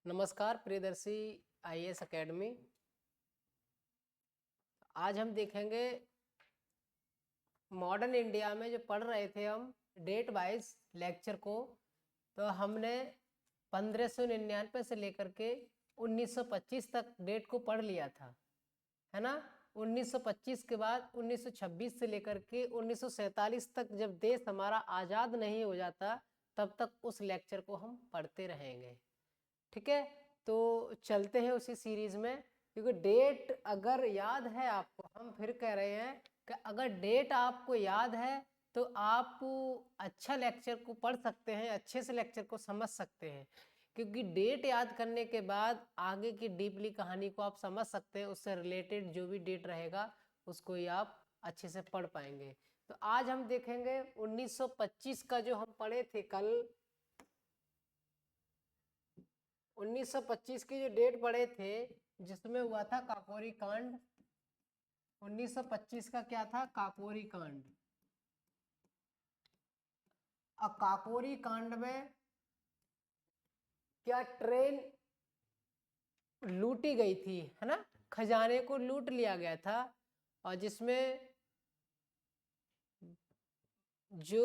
नमस्कार Priyadarshi IAS academy. आज हम देखेंगे मॉडर्न इंडिया में जो पढ़ रहे थे हम डेट वाइज लेक्चर को, तो हमने 1599 से लेकर के 1925 तक डेट को पढ़ लिया था, है ना। 1925 के बाद 1926 से लेकर के 1947 तक जब देश हमारा आज़ाद नहीं हो जाता तब तक उस लेक्चर को हम पढ़ते रहेंगे। ठीक है, तो चलते हैं उसी सीरीज में, क्योंकि डेट अगर याद है आपको, हम फिर कह रहे हैं कि अगर डेट आपको याद है तो आप अच्छा लेक्चर को पढ़ सकते हैं, अच्छे से लेक्चर को समझ सकते हैं, क्योंकि डेट याद करने के बाद आगे की डीपली कहानी को आप समझ सकते हैं। उससे रिलेटेड जो भी डेट रहेगा उसको ही आप अच्छे से पढ़ पाएंगे। तो आज हम देखेंगे 1925 का जो हम पढ़े थे कल, 1925 की जो डेट पढ़े थे जिसमें हुआ था काकोरी कांड। 1925 का क्या था? काकोरी कांड। अब काकोरी कांड में क्या ट्रेन लूटी गई थी, है ना, खजाने को लूट लिया गया था, और जिसमें जो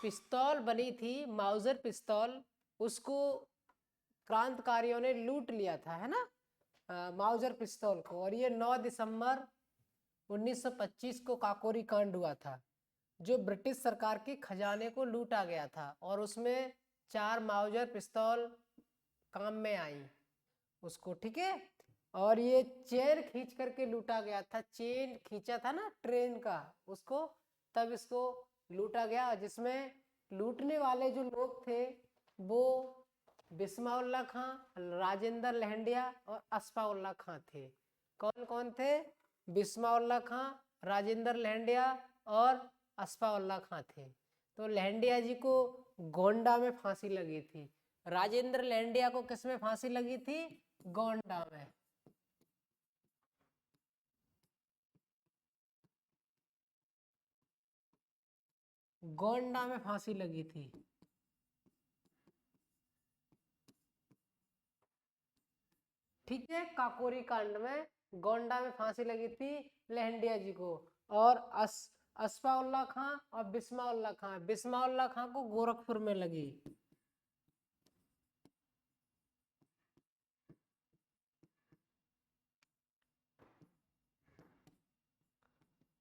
पिस्तौल बनी थी माउजर पिस्तौल, उसको क्रांतिकारियों ने लूट लिया था, है ना, माउजर पिस्तौल को। और ये 9 दिसंबर 1925 को काकोरी कांड हुआ था, जो ब्रिटिश सरकार के खजाने को लूटा गया था, और उसमें 4 माउजर पिस्तौल काम में आई उसको। ठीक है, और ये चेन खींच करके लूटा गया था, चेन खींचा था ना ट्रेन का उसको, तब इसको लूटा गया। जिसमें लूटने वाले जो लोग थे वो बिस्माउल्ला खां, राजेंद्र लहंडिया और अस्फाउल्ला खां थे। कौन कौन थे? बिस्माउल्ला खां, राजेंद्र लहंडिया और अस्फाउल्ला खां थे। तो लहंडिया जी को गोंडा में फांसी लगी थी, राजेंद्र लहंडिया को किस में फांसी लगी थी? गोंडा में। गोंडा में फांसी लगी थी। ठीक है, काकोरी कांड में गोंडा में फांसी लगी थी लहंडिया जी को। और अस्फाउल्ला खां और बिस्माउल्ला खां, बिस्माउल्ला खां को गोरखपुर में लगी।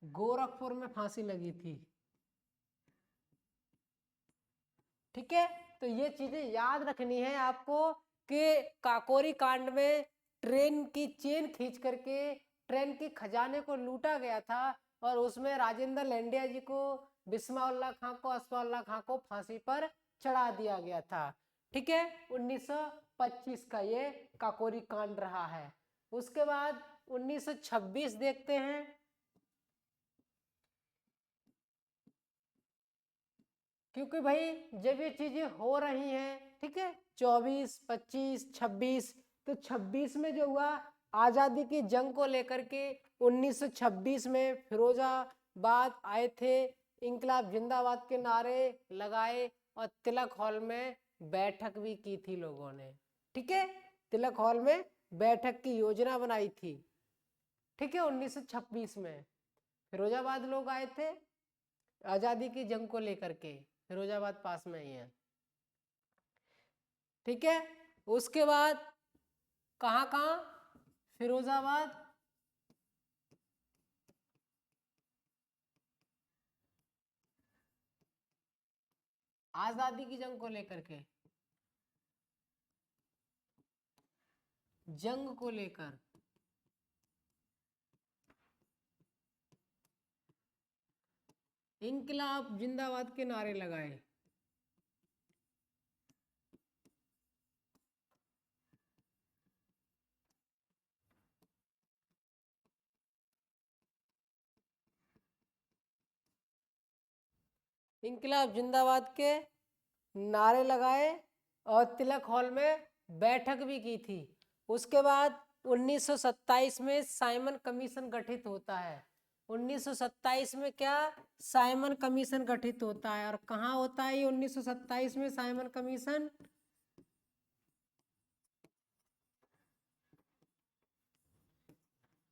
गोरखपुर में फांसी लगी थी। ठीक है, तो ये चीजें याद रखनी है आपको कि काकोरी कांड में ट्रेन की चेन खींच करके ट्रेन के खजाने को लूटा गया था, और उसमें राजेंद्र लहंडिया जी को, बिस्माउल्ला खां को, अस्फाउल्ला खां को फांसी पर चढ़ा दिया गया था। ठीक है, 1925 का ये काकोरी कांड रहा है। उसके बाद 1926 देखते हैं। क्योंकि भाई जब ये चीजें हो रही हैं, ठीक है, 24, 25, 26, तो 26 में जो हुआ आजादी की जंग को लेकर के, 1926 में फिरोजाबाद आए थे, इंकलाब जिंदाबाद के नारे लगाए, और तिलक हॉल में बैठक भी की थी लोगों ने। ठीक है, तिलक हॉल में बैठक की योजना बनाई थी। ठीक है, 1926 में फिरोजाबाद लोग आए थे आजादी की जंग को लेकर के, फिरोजाबाद पास में ही है। ठीक है, उसके बाद कहाँ कहाँ? फिरोजाबाद, आजादी की जंग को लेकर के, जंग को लेकर इंकलाब जिंदाबाद के नारे लगाए। इंकलाब जिंदाबाद के नारे लगाए और तिलक हॉल में बैठक भी की थी। उसके बाद 1927 में साइमन कमीशन गठित होता है। 1927 में क्या? साइमन कमीशन गठित होता है। और कहाँ होता है ये 1927 में साइमन कमीशन?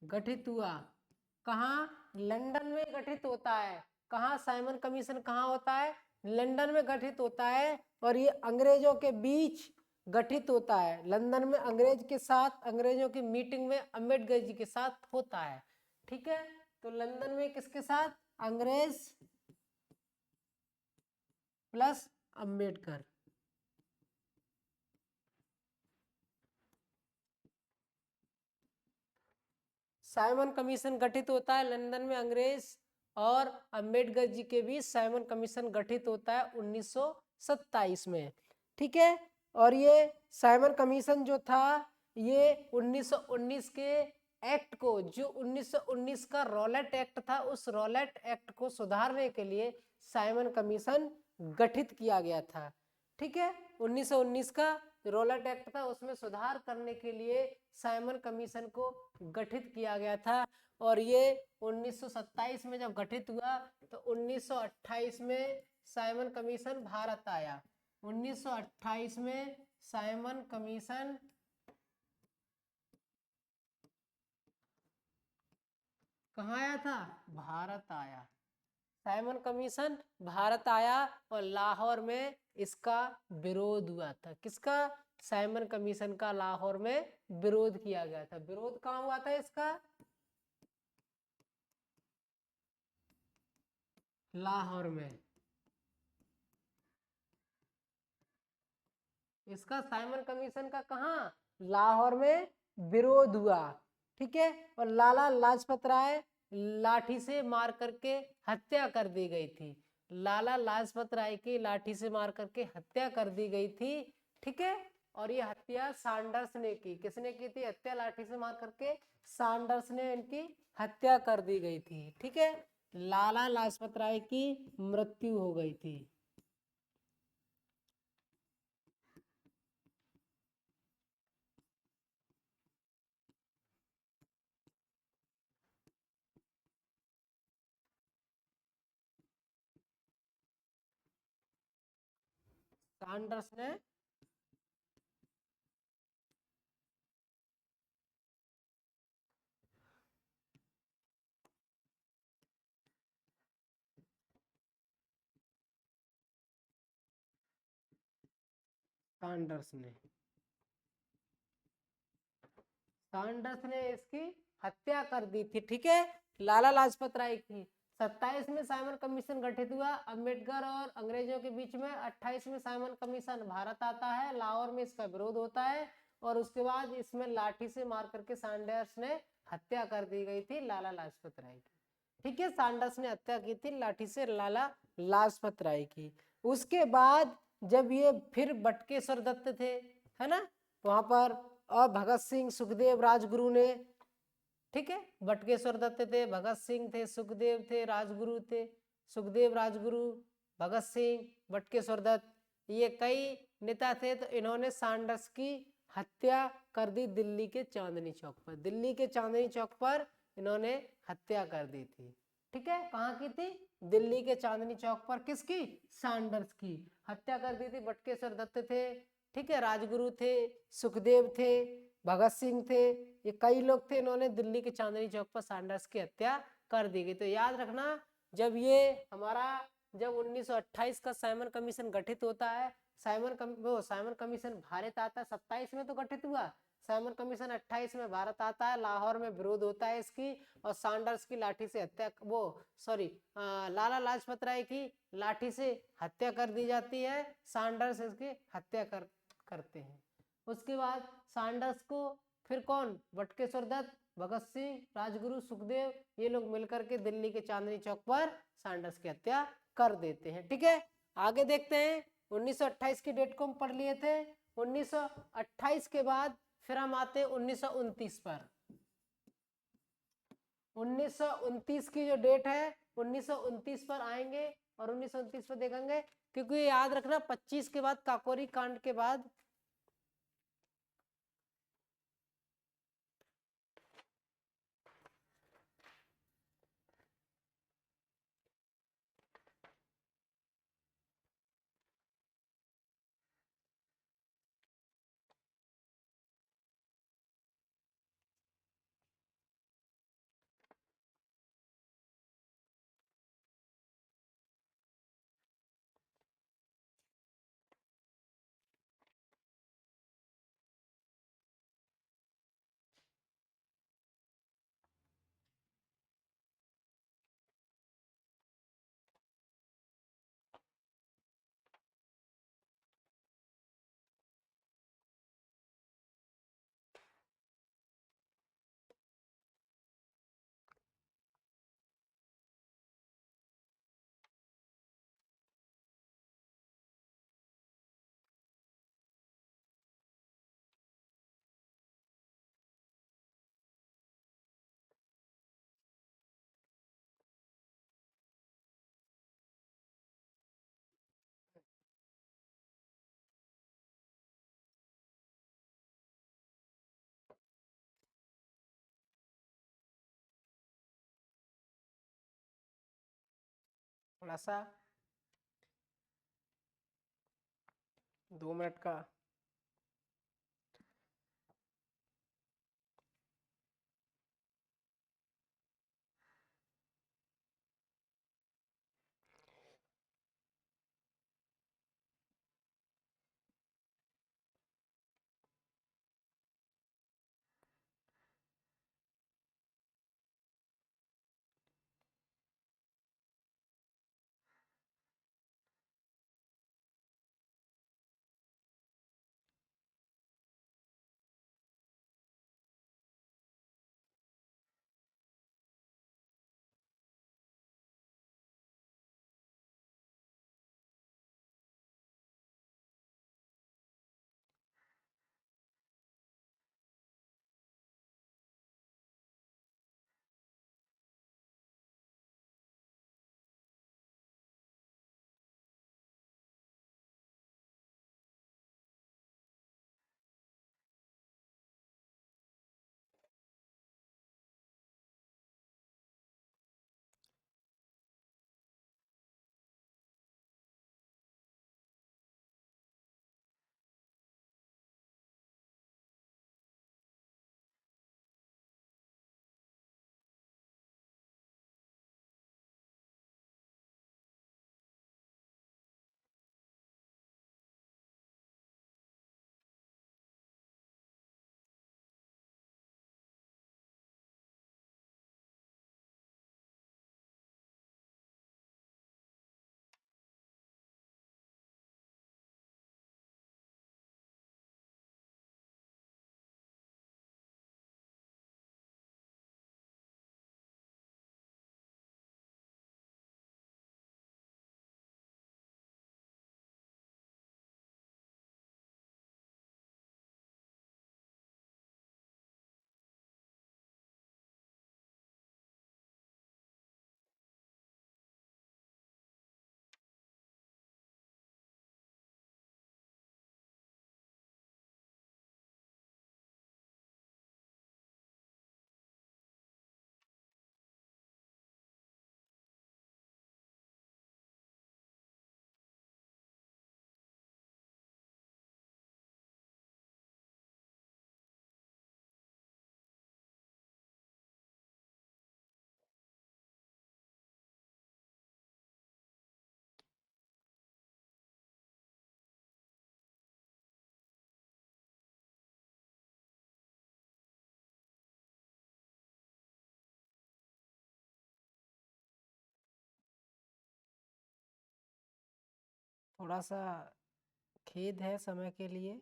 गठित हुआ। कहाँ? लंदन में गठित होता है। कहाँ साइमन कमीशन कहाँ होता है? लंदन में गठित होता है। और ये अंग्रेजों के बीच गठित होता है। लंदन में अंग्रेज के साथ, अंग्रेजों की मीटिंग में अम्बेडकर जी के साथ होता है। ठीक है, तो लंदन में किसके साथ? अंग्रेज प्लस अम्बेडकर। साइमन कमीशन गठित होता है लंदन में अंग्रेज और अंबेडकर जी के बीच साइमन कमीशन गठित होता है 1927 में। ठीक है, और ये साइमन कमीशन जो था ये 1919 के एक्ट को, जो 1919 का रॉलेट एक्ट था, उस रॉलेट एक्ट को सुधारने के लिए साइमन कमीशन गठित किया गया था। ठीक है, 1919 का रॉलेट एक्ट था, उसमें सुधार करने के लिए साइमन कमीशन को गठित किया गया था। और ये 1927 में जब गठित हुआ तो 1928 में साइमन कमीशन भारत आया। 1928 में साइमन कमीशन कहाँ आया था? भारत आया। साइमन कमीशन भारत आया और लाहौर में इसका विरोध हुआ था। किसका? साइमन कमीशन का लाहौर में विरोध किया गया था। विरोध कहाँ हुआ था इसका? लाहौर में। इसका साइमन कमीशन का कहाँ? लाहौर में विरोध हुआ। ठीक है, और लाला लाजपत राय लाठी से मार करके हत्या कर दी गई थी। लाला लाजपत राय की लाठी से मार करके हत्या कर दी गई थी। ठीक है, और ये हत्या सैंडर्स ने की। किसने की थी हत्या? लाठी से मार करके सैंडर्स ने इनकी हत्या कर दी गई थी। ठीक है, लाला लाजपत राय की मृत्यु हो गई थी। सैंडर्स ने सैंडर्स ने सैंडर्स ने इसकी हत्या कर दी थी। ठीक है, लाला लाजपत राय की। 27 में साइमन कमीशन गठित हुआ अंबेडकर और अंग्रेजों के बीच में। 28 में साइमन कमीशन भारत आता है, लाहौर में इसका विरोध होता है और उसके बाद इसमें लाठी से मार करके सैंडर्स ने हत्या कर दी गई थी लाला लाजपत राय की। ठीक है, सैंडर्स ने हत्या की थी लाठी से लाला लाजपत राय की। उसके बाद जब ये फिर बटुकेश्वर दत्त थे, है ना, वहां पर, और भगत सिंह सुखदेव राजगुरु ने, ठीक है, बटुकेश्वर दत्त थे, भगत सिंह थे, सुखदेव थे, राजगुरु थे। सुखदेव राजगुरु, भगत सिंह, बटुकेश्वर दत्त, ये कई नेता थे। तो इन्होंने सैंडर्स की हत्या कर दी दिल्ली के चांदनी चौक पर। दिल्ली के चांदनी चौक पर इन्होंने हत्या कर दी थी। ठीक है, कहाँ की थी? दिल्ली के चांदनी चौक पर। किसकी? सैंडर्स की हत्या कर दी थी। बटुकेश्वर दत्त थे, ठीक है, राजगुरु थे, सुखदेव थे, भगत सिंह थे, ये कई लोग थे। इन्होंने दिल्ली के चांदनी चौक पर सैंडर्स की हत्या कर दी गई। तो याद रखना, जब ये हमारा, जब 1928 का साइमन कमीशन गठित होता है, साइमन कमीशन भारत आता है, 27 में तो गठित हुआ, साइमन कमीशन 28 में भारत आता है, लाहौर में विरोध होता है इसकी, और सैंडर्स की लाठी से हत्या, वो सॉरी, लाला लाजपत राय की लाठी से हत्या कर दी जाती है। सैंडर्स इसकी हत्या करते हैं। उसके बाद सैंडर्स को फिर कौन? बटुकेश्वर दत्त, भगत सिंह, राजगुरु, सुखदेव, ये लोग मिलकर के दिल्ली के चांदनी चौक पर सैंडर्स की हत्या कर देते हैं। ठीक है, आगे देखते हैं। 1928 की डेट को हम पढ़ लिए थे। 1928 के बाद फिर हम आते हैं 1929 पर। 1929 की जो डेट है, 1929 पर आएंगे और 1929 पर देखेंगे, क्योंकि याद रखना 25 के बाद, काकोरी कांड के बाद थोड़ा सा 2 मिनट का थोड़ा सा खेद है समय के लिए।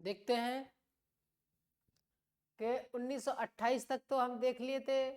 देखते हैं कि 1928 तक तो हम देख लिए थे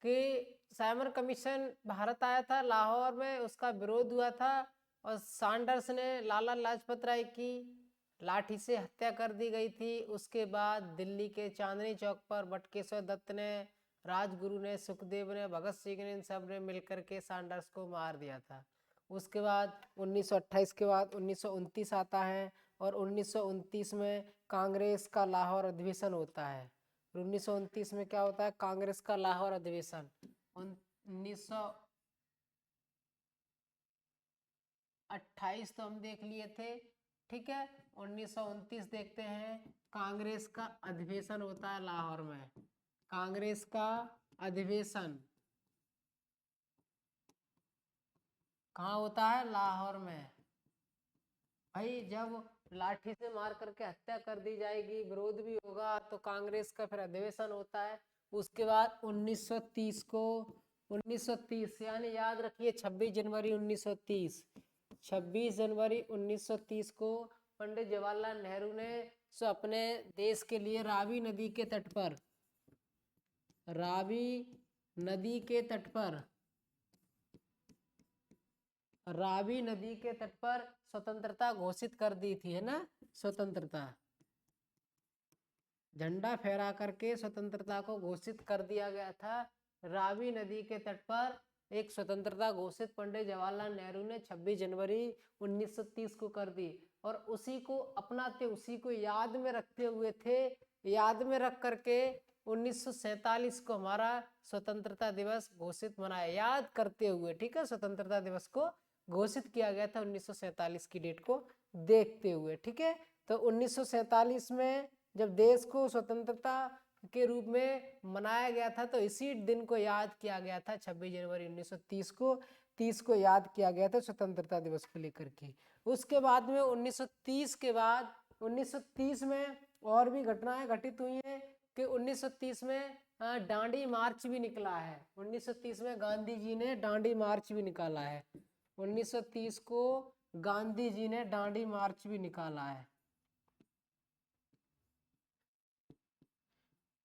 कि साइमन कमीशन भारत आया था, लाहौर में उसका विरोध हुआ था और सैंडर्स ने लाला लाजपत राय की लाठी से हत्या कर दी गई थी। उसके बाद दिल्ली के चांदनी चौक पर बटुकेश्वर दत्त ने, राजगुरु ने, सुखदेव ने, भगत सिंह ने, इन सब ने मिलकर के सैंडर्स को मार दिया था। उसके बाद 1928 के बाद 1929 आता है और 1929 में कांग्रेस का लाहौर अधिवेशन होता है। 1929 में क्या होता है? कांग्रेस का लाहौर अधिवेशन। 1928 तो हम देख लिए थे, ठीक है। 1929 देखते हैं, कांग्रेस का अधिवेशन होता है लाहौर में। कांग्रेस का अधिवेशन कहाँ होता है? लाहौर में। भाई जब लाठी से मार करके हत्या कर दी जाएगी, विरोध भी होगा, तो कांग्रेस का फिर अधिवेशन होता है। उसके बाद 1930 को, 1930 यानी याद रखिए 26 जनवरी 1930, 26 जनवरी 1930 को पंडित जवाहरलाल नेहरू ने अपने देश के लिए रावी नदी के तट पर, रावी नदी के तट पर, रावी नदी के तट पर स्वतंत्रता घोषित कर दी थी, है ना। स्वतंत्रता, झंडा फहरा करके स्वतंत्रता को घोषित कर दिया गया था। रावी नदी के तट पर एक स्वतंत्रता घोषित पंडित जवाहरलाल नेहरू ने 26 जनवरी 1930 को कर दी। और उसी को अपनाते, उसी को याद में रखते हुए थे, याद में रख करके 1947 को हमारा स्वतंत्रता दिवस घोषित मनाया, याद करते हुए, ठीक है। स्वतंत्रता दिवस को घोषित किया गया था 1947 की डेट को देखते हुए, ठीक है। तो 1947 में जब देश को स्वतंत्रता के रूप में मनाया गया था, तो इसी दिन को याद किया गया था 26 जनवरी 1930 को, 30 को याद किया गया था स्वतंत्रता दिवस को लेकर के। उसके बाद में 1930 के बाद 1930 में और भी घटनाएं घटित हुई हैं कि 1930 में डांडी मार्च भी निकला है। 1930 में गांधी जी ने डांडी मार्च भी निकाला है। 1930 को गांधी जी ने डांडी मार्च भी निकाला है।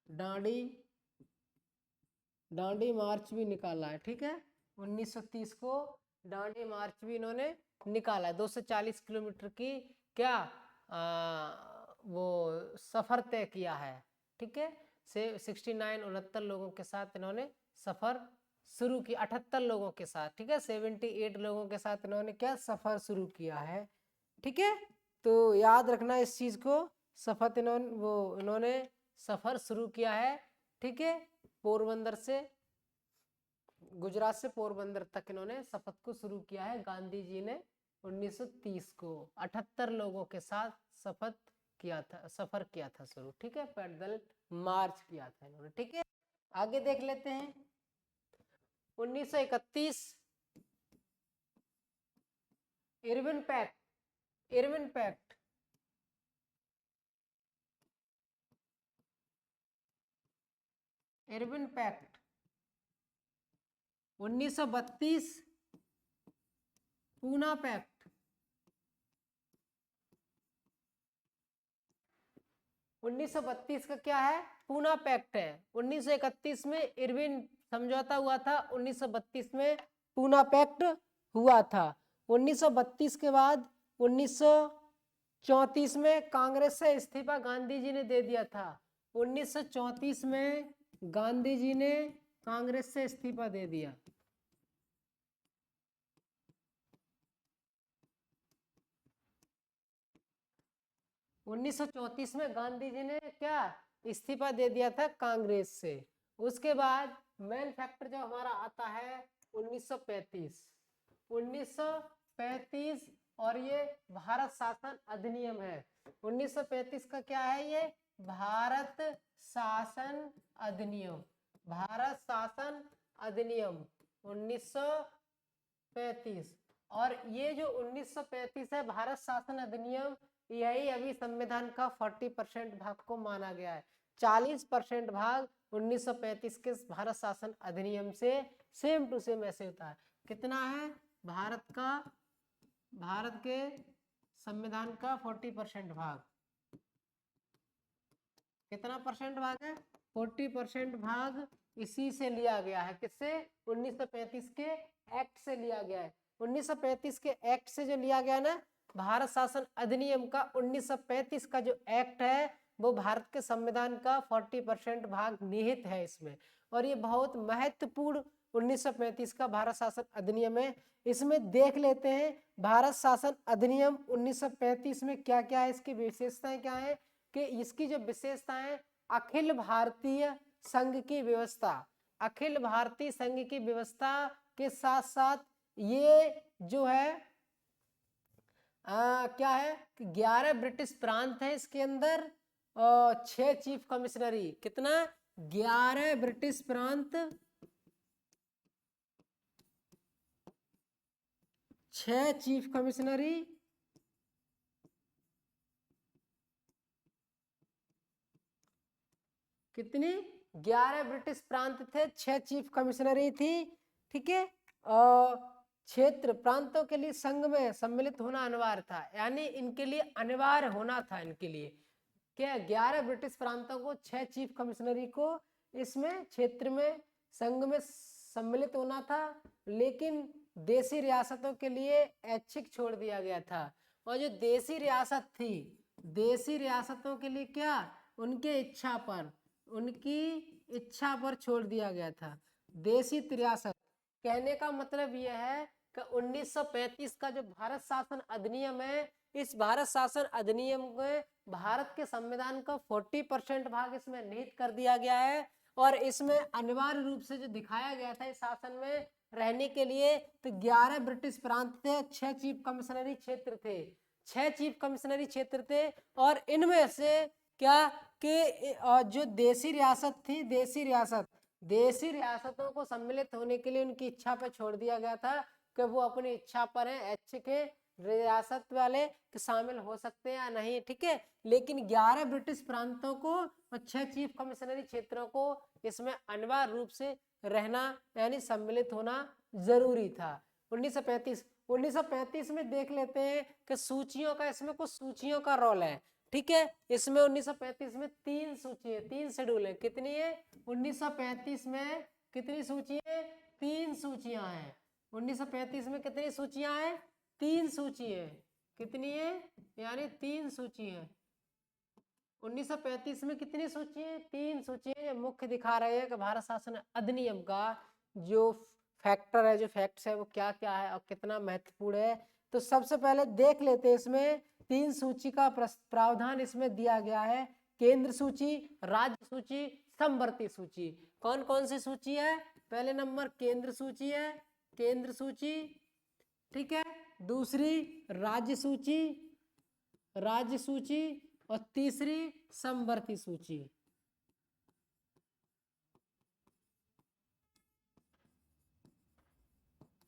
डांडी मार्च भी निकाला है, ठीक है। 1930 को डांडी मार्च भी इन्होंने निकाला है। 240 किलोमीटर की क्या वो सफर तय किया है, ठीक है। 69 लोगों के साथ इन्होंने सफर शुरू किया, 78 लोगों के साथ, ठीक है। 78 लोगों के साथ इन्होंने क्या सफर शुरू किया है, ठीक है। तो याद रखना इस चीज को, इन्होंने सफर शुरू किया है, ठीक है। पोरबंदर से, गुजरात से पोरबंदर तक इन्होंने सफर को शुरू किया है गांधी जी ने 1930 को 78 लोगों के साथ सफर किया था शुरू, ठीक है। पैदल मार्च किया था इन्होंने, ठीक है। आगे देख लेते हैं 1931 Irwin pact, Irwin pact, Irwin pact 1932 Poona pact, 1932 का क्या है? पूना पैक्ट है। 1931 में इरविन समझौता हुआ था, 1932 में पूना पैक्ट हुआ था। 1932 के बाद 1934 में कांग्रेस से इस्तीफा गांधी जी ने दे दिया था। 1934 में गांधी जी ने कांग्रेस से इस्तीफा दे दिया। उन्नीस में गांधी जी ने क्या इस्तीफा दे दिया था कांग्रेस से। उसके बाद मेन फैक्टर जो हमारा आता है 1935, 1935 और ये भारत शासन अधिनियम है। 1935 का क्या है? ये भारत शासन अधिनियम, भारत शासन अधिनियम 1935। और ये जो 1935 है भारत शासन अधिनियम, यही अभी संविधान का 40% भाग को माना गया है। 40% भाग 1935 के भारत शासन अधिनियम से सेम टू सेम ऐसे होता है। कितना है? भारत के संविधान का 40% भाग, कितना परसेंट भाग है? 40% भाग इसी से लिया गया है। किससे? 1935 के एक्ट से लिया गया है। 1935 के एक्ट से जो लिया गया ना, भारत शासन अधिनियम का 1935 का जो एक्ट है वो भारत के संविधान का 40% भाग निहित है इसमें। और ये बहुत महत्वपूर्ण 1935 का भारत शासन अधिनियम है। इसमें देख लेते हैं भारत शासन अधिनियम 1935 में क्या क्या है, इसकी विशेषताएं क्या है। कि इसकी जो विशेषताएं, अखिल भारतीय संघ की व्यवस्था, अखिल भारतीय संघ की व्यवस्था के साथ साथ ये जो है क्या है कि 11 ब्रिटिश प्रांत है इसके अंदर, 6 चीफ कमिश्नरी। कितना? 11 ब्रिटिश प्रांत, 6 चीफ कमिश्नरी, कितनी? 11 ब्रिटिश प्रांत थे, 6 चीफ कमिश्नरी थी। ठीक है, और क्षेत्र प्रांतों के लिए संघ में सम्मिलित होना अनिवार्य था, यानी इनके लिए अनिवार्य होना था इनके लिए क्या, 11 ब्रिटिश प्रांतों को, 6 चीफ कमिश्नरी को इसमें क्षेत्र में संघ में सम्मिलित होना था। लेकिन देशी रियासतों के लिए ऐच्छिक छोड़ दिया गया था। और जो देशी रियासत थी, देशी रियासतों के लिए क्या, उनके इच्छा पर, उनकी इच्छा पर छोड़ दिया गया था देशी रियासत। कहने का मतलब यह है कि 1935 का जो भारत शासन अधिनियम है, इस भारत शासन अधिनियम में भारत के संविधान का 40% भाग इसमें निहित कर दिया गया है। और इसमें अनिवार्य रूप से जो दिखाया गया था इस शासन में रहने के लिए, तो 11 ब्रिटिश प्रांत थे, 6 चीफ कमिश्नरी क्षेत्र थे, 6 चीफ कमिश्नरी क्षेत्र थे। और इनमें से क्या कि जो देशी रियासत थी, देशी रियासतों को सम्मिलित होने के लिए उनकी इच्छा पर छोड़ दिया गया था कि वो अपनी इच्छा पर है, ऐच्छिक है, रियासत वाले कि शामिल हो सकते हैं या नहीं। ठीक है, लेकिन 11 ब्रिटिश प्रांतों को और 6 चीफ कमिश्नरी क्षेत्रों को इसमें अनिवार्य रूप से रहना यानी सम्मिलित होना जरूरी था। 1935 में देख लेते हैं कि सूचियों का, इसमें कुछ सूचियों का रोल है। ठीक है, इसमें 1935 में 3 सूची है, 3 शेड्यूल है। कितनी है? 1935 में कितनी सूची है? 3 सूचियां हैं। 1935 में कितनी सूचियां हैं? 3 सूची है। कितनी है? यानी 3 सूची है। 1935 में कितनी सूची है? 3 सूची है। मुख्य दिखा रहे हैं कि भारत शासन अधिनियम का जो फैक्टर है, जो फैक्ट्स है वो क्या क्या है और कितना महत्वपूर्ण है। तो सबसे पहले देख लेते हैं, इसमें 3 सूची का प्रावधान इसमें दिया गया है। केंद्र सूची, राज्य सूची, समवर्ती सूची। कौन कौन सी सूची है? पहले नंबर केंद्र सूची है, केंद्र सूची। ठीक है, दूसरी राज्य सूची, राज्य सूची, और तीसरी समवर्ती सूची।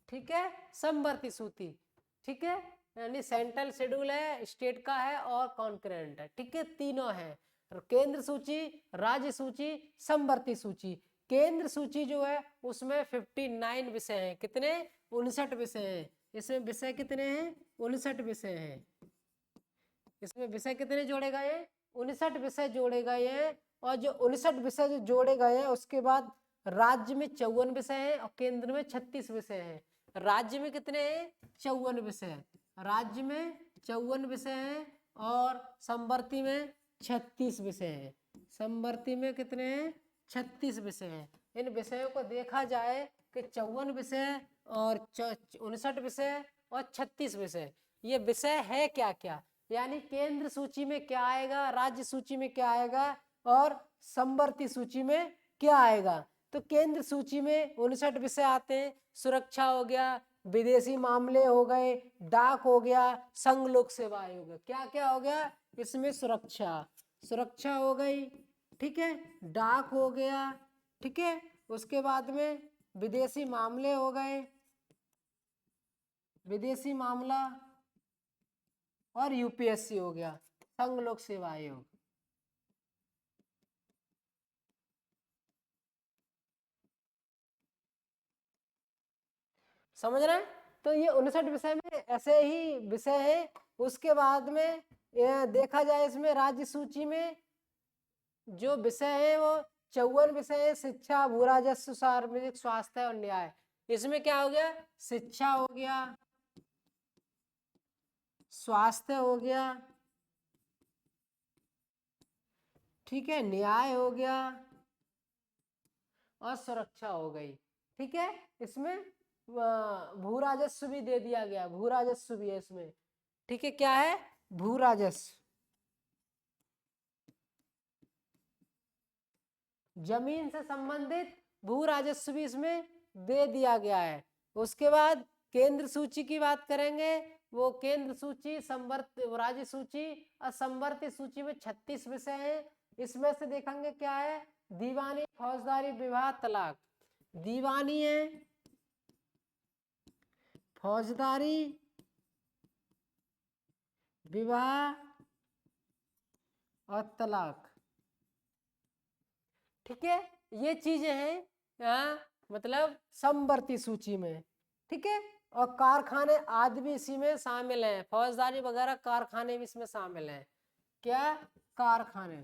ठीक है, समवर्ती सूची। ठीक है, यानी सेंट्रल शेड्यूल है, स्टेट का है और कॉन्करेंट है। ठीक है, तीनों है, केंद्र सूची, राज्य सूची, समवर्ती सूची। केंद्र सूची जो है उसमें 59 विषय हैं। कितने? 59 विषय हैं। इसमें विषय कितने हैं? 59 विषय हैं। इसमें विषय कितने जोड़े गए हैं? 59 विषय जोड़े गए हैं। और जो 59 विषय जो जोड़े गए हैं उसके बाद राज्य में 54 विषय हैं और केंद्र में 36 विषय हैं। राज्य में कितने हैं? 54 विषय। राज्य में 54 विषय हैं और समवर्ती में 36 विषय हैं। समवर्ती में कितने हैं? 36 विषय हैं। इन विषयों को देखा जाए कि 54 विषय और 59 विषय और 36 विषय, ये विषय है क्या क्या, यानी केंद्र सूची में क्या आएगा, राज्य सूची में क्या आएगा और समवर्ती सूची में क्या आएगा। तो केंद्र सूची में 59 विषय आते हैं। सुरक्षा हो गया, विदेशी मामले हो गए, डाक हो गया, संघ लोक सेवा आयोग हो गया। क्या क्या हो गया इसमें? सुरक्षा, सुरक्षा हो गई। ठीक है, डाक हो गया। ठीक है, उसके बाद में विदेशी मामले हो गए, विदेशी मामला, और यूपीएससी हो गया, संघ लोक सेवा आयोग। समझ रहे हैं? तो ये 59 विषय में ऐसे ही विषय है। उसके बाद में देखा जाए इसमें राज्य सूची में जो विषय है वो 54 विषय है, शिक्षा, भू राजस्व, सार्वजनिक स्वास्थ्य और न्याय। इसमें क्या हो गया, शिक्षा हो गया, स्वास्थ्य हो गया, ठीक है, न्याय हो गया और सुरक्षा हो गई। ठीक है, इसमें भू राजस्व भी दे दिया गया, भू राजस्व भी है इसमें। ठीक है, क्या है, भू राजस्व, जमीन से संबंधित भू राजस्व भी इसमें दे दिया गया है। उसके बाद केंद्र सूची की बात करेंगे, वो केंद्र सूची, संवर्त राज्य सूची और संवर्ती सूची में 36 विषय हैं। इसमें से देखेंगे क्या है, दीवानी, फौजदारी, विवाह, तलाक। दीवानी है, फौजदारी, विवाह और तलाक। ठीक है, ये चीजें हैं मतलब समवर्ती सूची में। ठीक है, और कारखाने आदि भी इसी में शामिल हैं, फौजदारी वगैरह कारखाने भी इसमें शामिल हैं। क्या, कारखाने।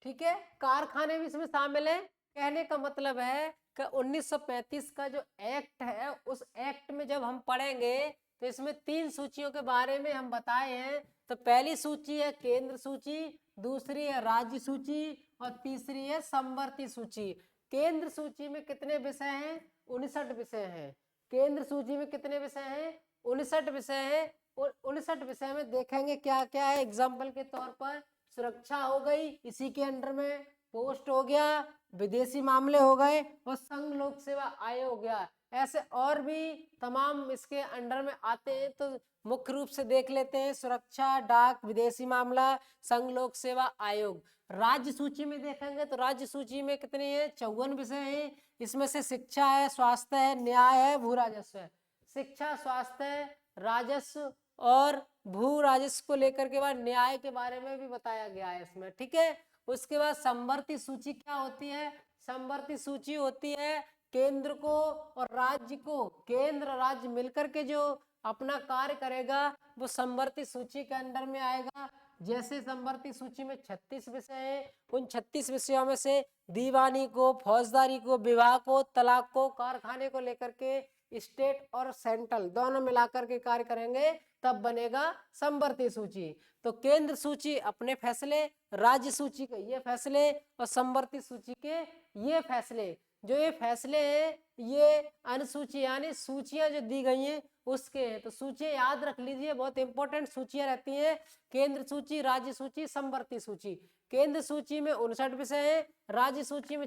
ठीक है, कारखाने भी इसमें शामिल हैं। कहने का मतलब है कि 1935 का जो एक्ट है, उस एक्ट में जब हम पढ़ेंगे तो इसमें 3 सूचियों के बारे में हम बताए हैं। तो पहली सूची है केंद्र सूची, दूसरी है राज्य सूची और तीसरी है समवर्ती सूची। केंद्र सूची में कितने विषय हैं, 59 विषय हैं। केंद्र सूची में कितने विषय हैं, 59 विषय हैं। और 59 विषय में देखेंगे क्या क्या है। एग्जाम्पल के तौर पर सुरक्षा हो गई, इसी के अंडर में पोस्ट हो गया, विदेशी मामले हो गए और संघ लोक सेवा आयोग हो गया। ऐसे और भी तमाम इसके अंडर में आते हैं। तो मुख्य रूप से देख लेते हैं, सुरक्षा, डाक, विदेशी मामला, संघ लोक सेवा आयोग। राज्य सूची में देखेंगे तो राज्य सूची में कितने हैं, 54 विषय हैं। इसमें से शिक्षा है, स्वास्थ्य है, न्याय है, भू राजस्व है। शिक्षा, स्वास्थ्य, राजस्व और भू राजस्व को लेकर के बाद न्याय के बारे में भी बताया गया है इसमें। ठीक है, उसके बाद समवर्ती सूची क्या होती है, समवर्ती सूची होती है केंद्र को और राज्य को, केंद्र राज्य मिलकर के जो अपना कार्य करेगा वो समवर्ती सूची के अंडर में आएगा। जैसे समवर्ती सूची में 36 विषय हैं, उन 36 विषयों में से दीवानी को, फौजदारी को, विवाह को, तलाक को, कारखाने को लेकर के स्टेट और सेंट्रल दोनों मिलाकर के कार्य करेंगे, तब बनेगा समवर्ती सूची। तो केंद्र सूची अपने फैसले, राज्य सूची के ये फैसले और समवर्ती सूची के ये फैसले। जो ये फैसले हैं ये अनुसूची यानी सूचियां जो दी गई हैं उसके हैं। तो सूचियां याद रख लीजिए, बहुत इंपॉर्टेंट सूचियां रहती हैं। केंद्र सूची, राज्य सूची, समवर्ती सूची। केंद्र सूची में 59 विषय है, राज्य सूची में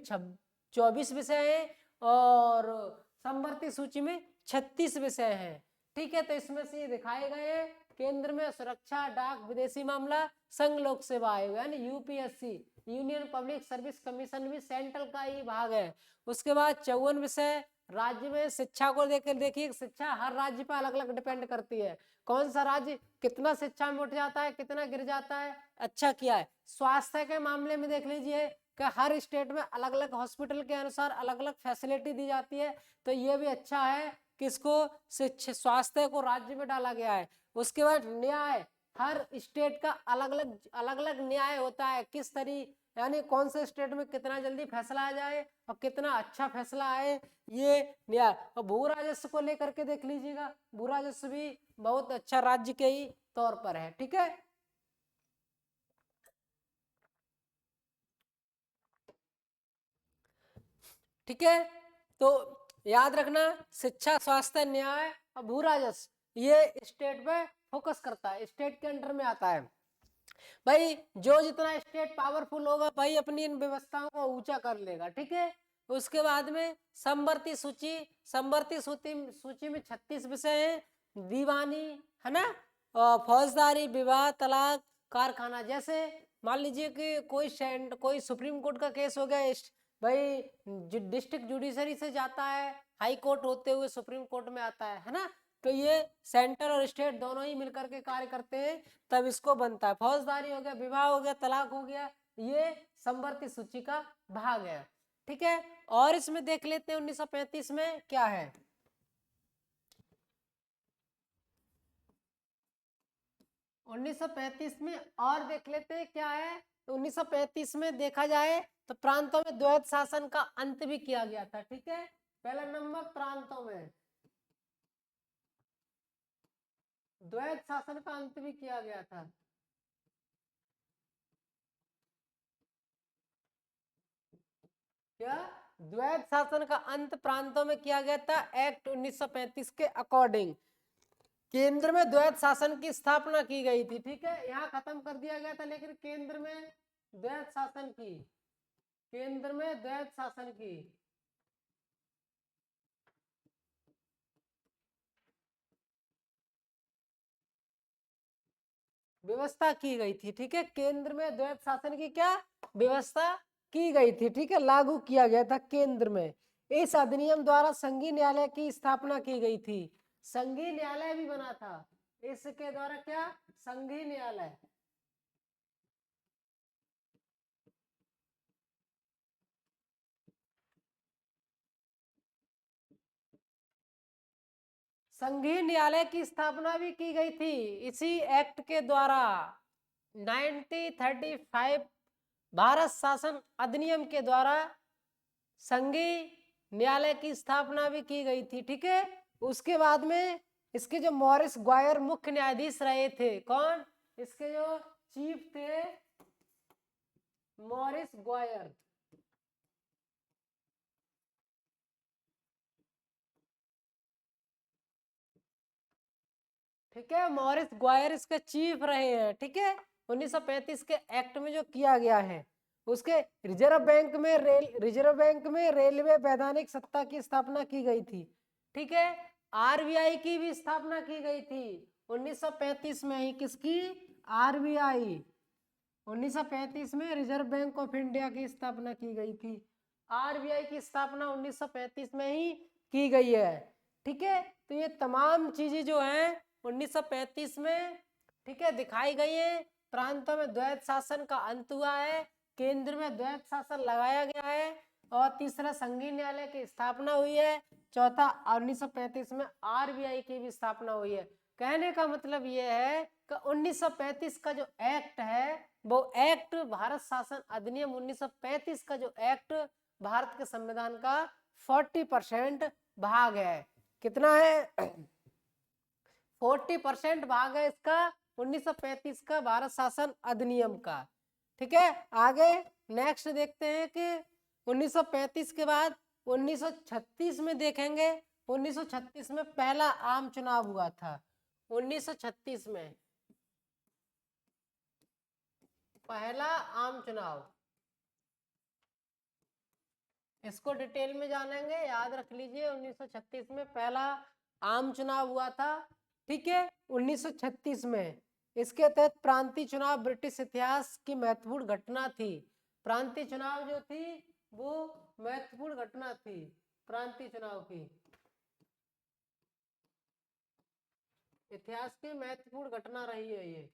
24 विषय है और समवर्ती सूची में 36 विषय हैं। ठीक है, तो इसमें से ये दिखाए गए हैं। केंद्र में सुरक्षा, डाक, विदेशी मामला, संघ लोक सेवा आयोग यानी UPSC, union public service commission भी सेंट्रल का ही भाग है। उसके बाद 54 विषय। राज्य में शिक्षा को लेकर देखिए, शिक्षा हर राज्य पर अलग अलग डिपेंड करती है, कौन सा राज्य कितना शिक्षा में उठ जाता है, कितना गिर जाता है, अच्छा किया है। स्वास्थ्य के मामले में देख लीजिए कि हर स्टेट में अलग अलग हॉस्पिटल के अनुसार अलग अलग फैसिलिटी दी जाती है, तो ये भी अच्छा है। किसको, स्वास्थ्य को राज्य में डाला गया है। उसके बाद न्याय, हर स्टेट का अलग अलग न्याय होता है, किस तरीके यानी कौन से स्टेट में कितना जल्दी फैसला आ जाए और कितना अच्छा फैसला आए, ये न्याय। और भू राजस्व को लेकर के देख लीजिएगा, भू राजस्व भी बहुत अच्छा राज्य के ही तौर पर है। ठीक है, ठीक है, तो याद रखना शिक्षा, स्वास्थ्य, न्याय और भू राजस्व ये स्टेट पे फोकस करता है, स्टेट के अंडर में आता है। भाई जो जितना स्टेट पावरफुल होगा भाई अपनी इन व्यवस्थाओं को ऊंचा कर लेगा। ठीक है, उसके बाद में समवर्ती सूची, समवर्ती सूची में 36 विषय हैं। दीवानी है ना, फौजदारी, विवाह, तलाक, कारखाना। जैसे मान लीजिए कि कोई सुप्रीम कोर्ट का केस हो गया भाई, डिस्ट्रिक्ट जुडिशरी से जाता है, हाई कोर्ट होते हुए सुप्रीम कोर्ट में आता है ना, तो ये सेंटर और स्टेट दोनों ही मिलकर के कार्य करते हैं, तब इसको बनता है। फौजदारी हो गया, विवाह हो गया, तलाक हो गया, ये समवर्ती सूची का भाग है। ठीक है। और इसमें देख लेते हैं 1935 में क्या है। 1935 में और देख लेते हैं क्या है। तो 1935 में देखा जाए तो प्रांतों में द्वैत शासन का अंत भी किया गया था। ठीक है, पहला नंबर प्रांतों में द्वैत शासन का अंत भी किया गया था। क्या द्वैत शासन का अंत प्रांतों में किया गया था एक्ट 1935 के अकॉर्डिंग। केंद्र में द्वैत शासन की स्थापना की गई थी। ठीक है, यहाँ खत्म कर दिया गया था, लेकिन केंद्र में द्वैत शासन की, केंद्र में द्वैत शासन की व्यवस्था की गई थी। ठीक है, केंद्र में द्वैत शासन की क्या व्यवस्था की गई थी। ठीक है, लागू किया गया था केंद्र में। इस अधिनियम द्वारा संघीय न्यायालय की स्थापना की गई थी। संघीय न्यायालय भी बना था इसके द्वारा। क्या संघीय न्यायालय, संघीय न्यायालय की स्थापना भी की गई थी इसी एक्ट के द्वारा। 1935 भारत शासन अधिनियम के द्वारा संघीय न्यायालय की स्थापना भी की गई थी। ठीक है, उसके बाद में इसके जो मॉरिस ग्वायर मुख्य न्यायाधीश रहे थे, कौन इसके जो चीफ थे, मॉरिस ग्वायर। ठीक है, मॉरिस ग्वायर इसके चीफ रहे हैं। ठीक है, 1935 के एक्ट में जो किया गया है उसके रिजर्व बैंक में रेलवे वैधानिक सत्ता की स्थापना की गई थी। ठीक है, आरबीआई की भी स्थापना की गई थी 1935 में ही। किसकी? आरबीआई। 1935 में रिजर्व बैंक ऑफ इंडिया की स्थापना की गई थी। आरबीआई की स्थापना 1935 में ही की गई है। ठीक है, तो ये तमाम चीजें जो हैं 1935 में, ठीक है, दिखाई गई है। प्रांतों में द्वैत शासन का अंत हुआ है, केंद्र में द्वैत शासन लगाया गया है, और तीसरा संघीय न्यायालय की स्थापना हुई है। चौथा 1935 में आरबीआई की भी स्थापना हुई है। कहने का मतलब ये है कि 1935 का जो एक्ट है वो एक्ट भारत शासन अधिनियम 1935 का जो एक्ट भारत के संविधान का 40% भाग है। कितना है? 40% भाग है इसका 1935 का भारत शासन अधिनियम का। ठीक है, आगे नेक्स्ट देखते हैं कि 1935 के बाद 1936 में देखेंगे। 1936 में पहला आम चुनाव हुआ था। 1936 में पहला आम चुनाव, इसको डिटेल में जानेंगे, याद रख लीजिए। 1936 में पहला आम चुनाव हुआ था। ठीक है, 1936 में इसके तहत प्रांतीय चुनाव ब्रिटिश इतिहास की महत्वपूर्ण घटना थी। प्रांतीय चुनाव जो थी वो महत्वपूर्ण घटना थी। प्रांतीय चुनाव की इतिहास की महत्वपूर्ण घटना रही है ये।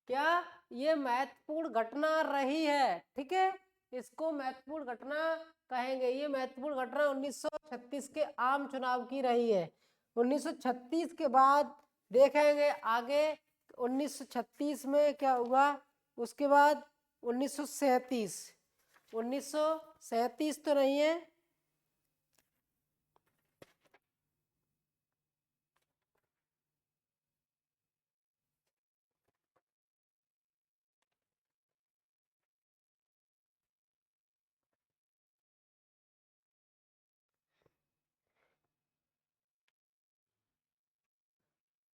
क्या ये महत्वपूर्ण घटना रही है? ठीक है, इसको महत्वपूर्ण घटना कहेंगे। ये महत्वपूर्ण घटना 1936 के आम चुनाव की रही है। 1936 के बाद देखेंगे आगे 1936 में क्या हुआ। उसके बाद 1937, 1937 तो नहीं है,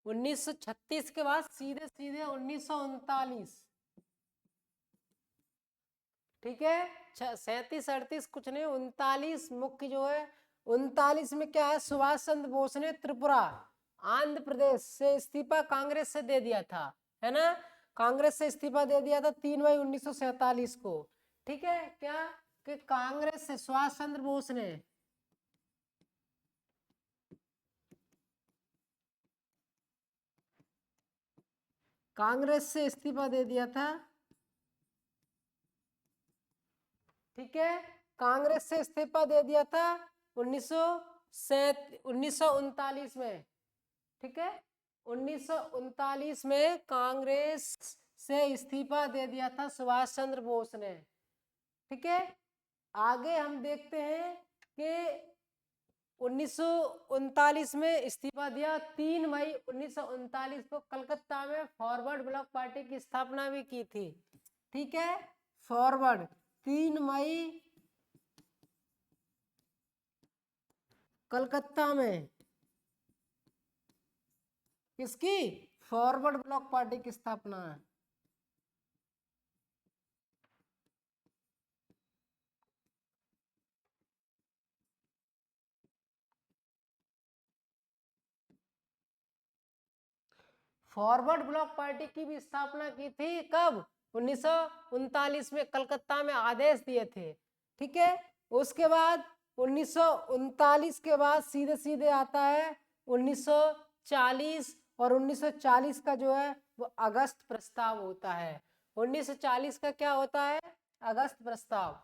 उन्नीस सौ छत्तीस के बाद सीधे सीधे 1939। ठीक है, 37 38 कुछ नहीं, 39 मुख्य जो है। 39 में क्या है, सुभाष चंद्र बोस ने त्रिपुरा आंध्र प्रदेश से इस्तीफा कांग्रेस से दे दिया था, है ना। कांग्रेस से इस्तीफा दे दिया था 3 मई 1947 को। ठीक है, क्या कि कांग्रेस से सुभाष चंद्र बोस ने कांग्रेस से इस्तीफा दे दिया था ठीक है, कांग्रेस से इस्तीफा दे दिया था 1939 में। ठीक है, 1939 में कांग्रेस से इस्तीफा दे दिया था सुभाष चंद्र बोस ने। ठीक है, आगे हम देखते हैं कि 1939 में इस्तीफा दिया। 3 मई 1939 को कलकत्ता में फॉरवर्ड ब्लॉक पार्टी की स्थापना भी की थी। ठीक है, फॉरवर्ड 3 मई कलकत्ता में किसकी? फॉरवर्ड ब्लॉक पार्टी की स्थापना है। फॉरवर्ड ब्लॉक पार्टी की भी स्थापना की थी कब? 1939 में कलकत्ता में आदेश दिए थे। ठीक है, उसके बाद 1939 के बाद सीधे सीधे आता है 1940, और 1940 का जो है वो अगस्त प्रस्ताव होता है। 1940 का क्या होता है? अगस्त प्रस्ताव।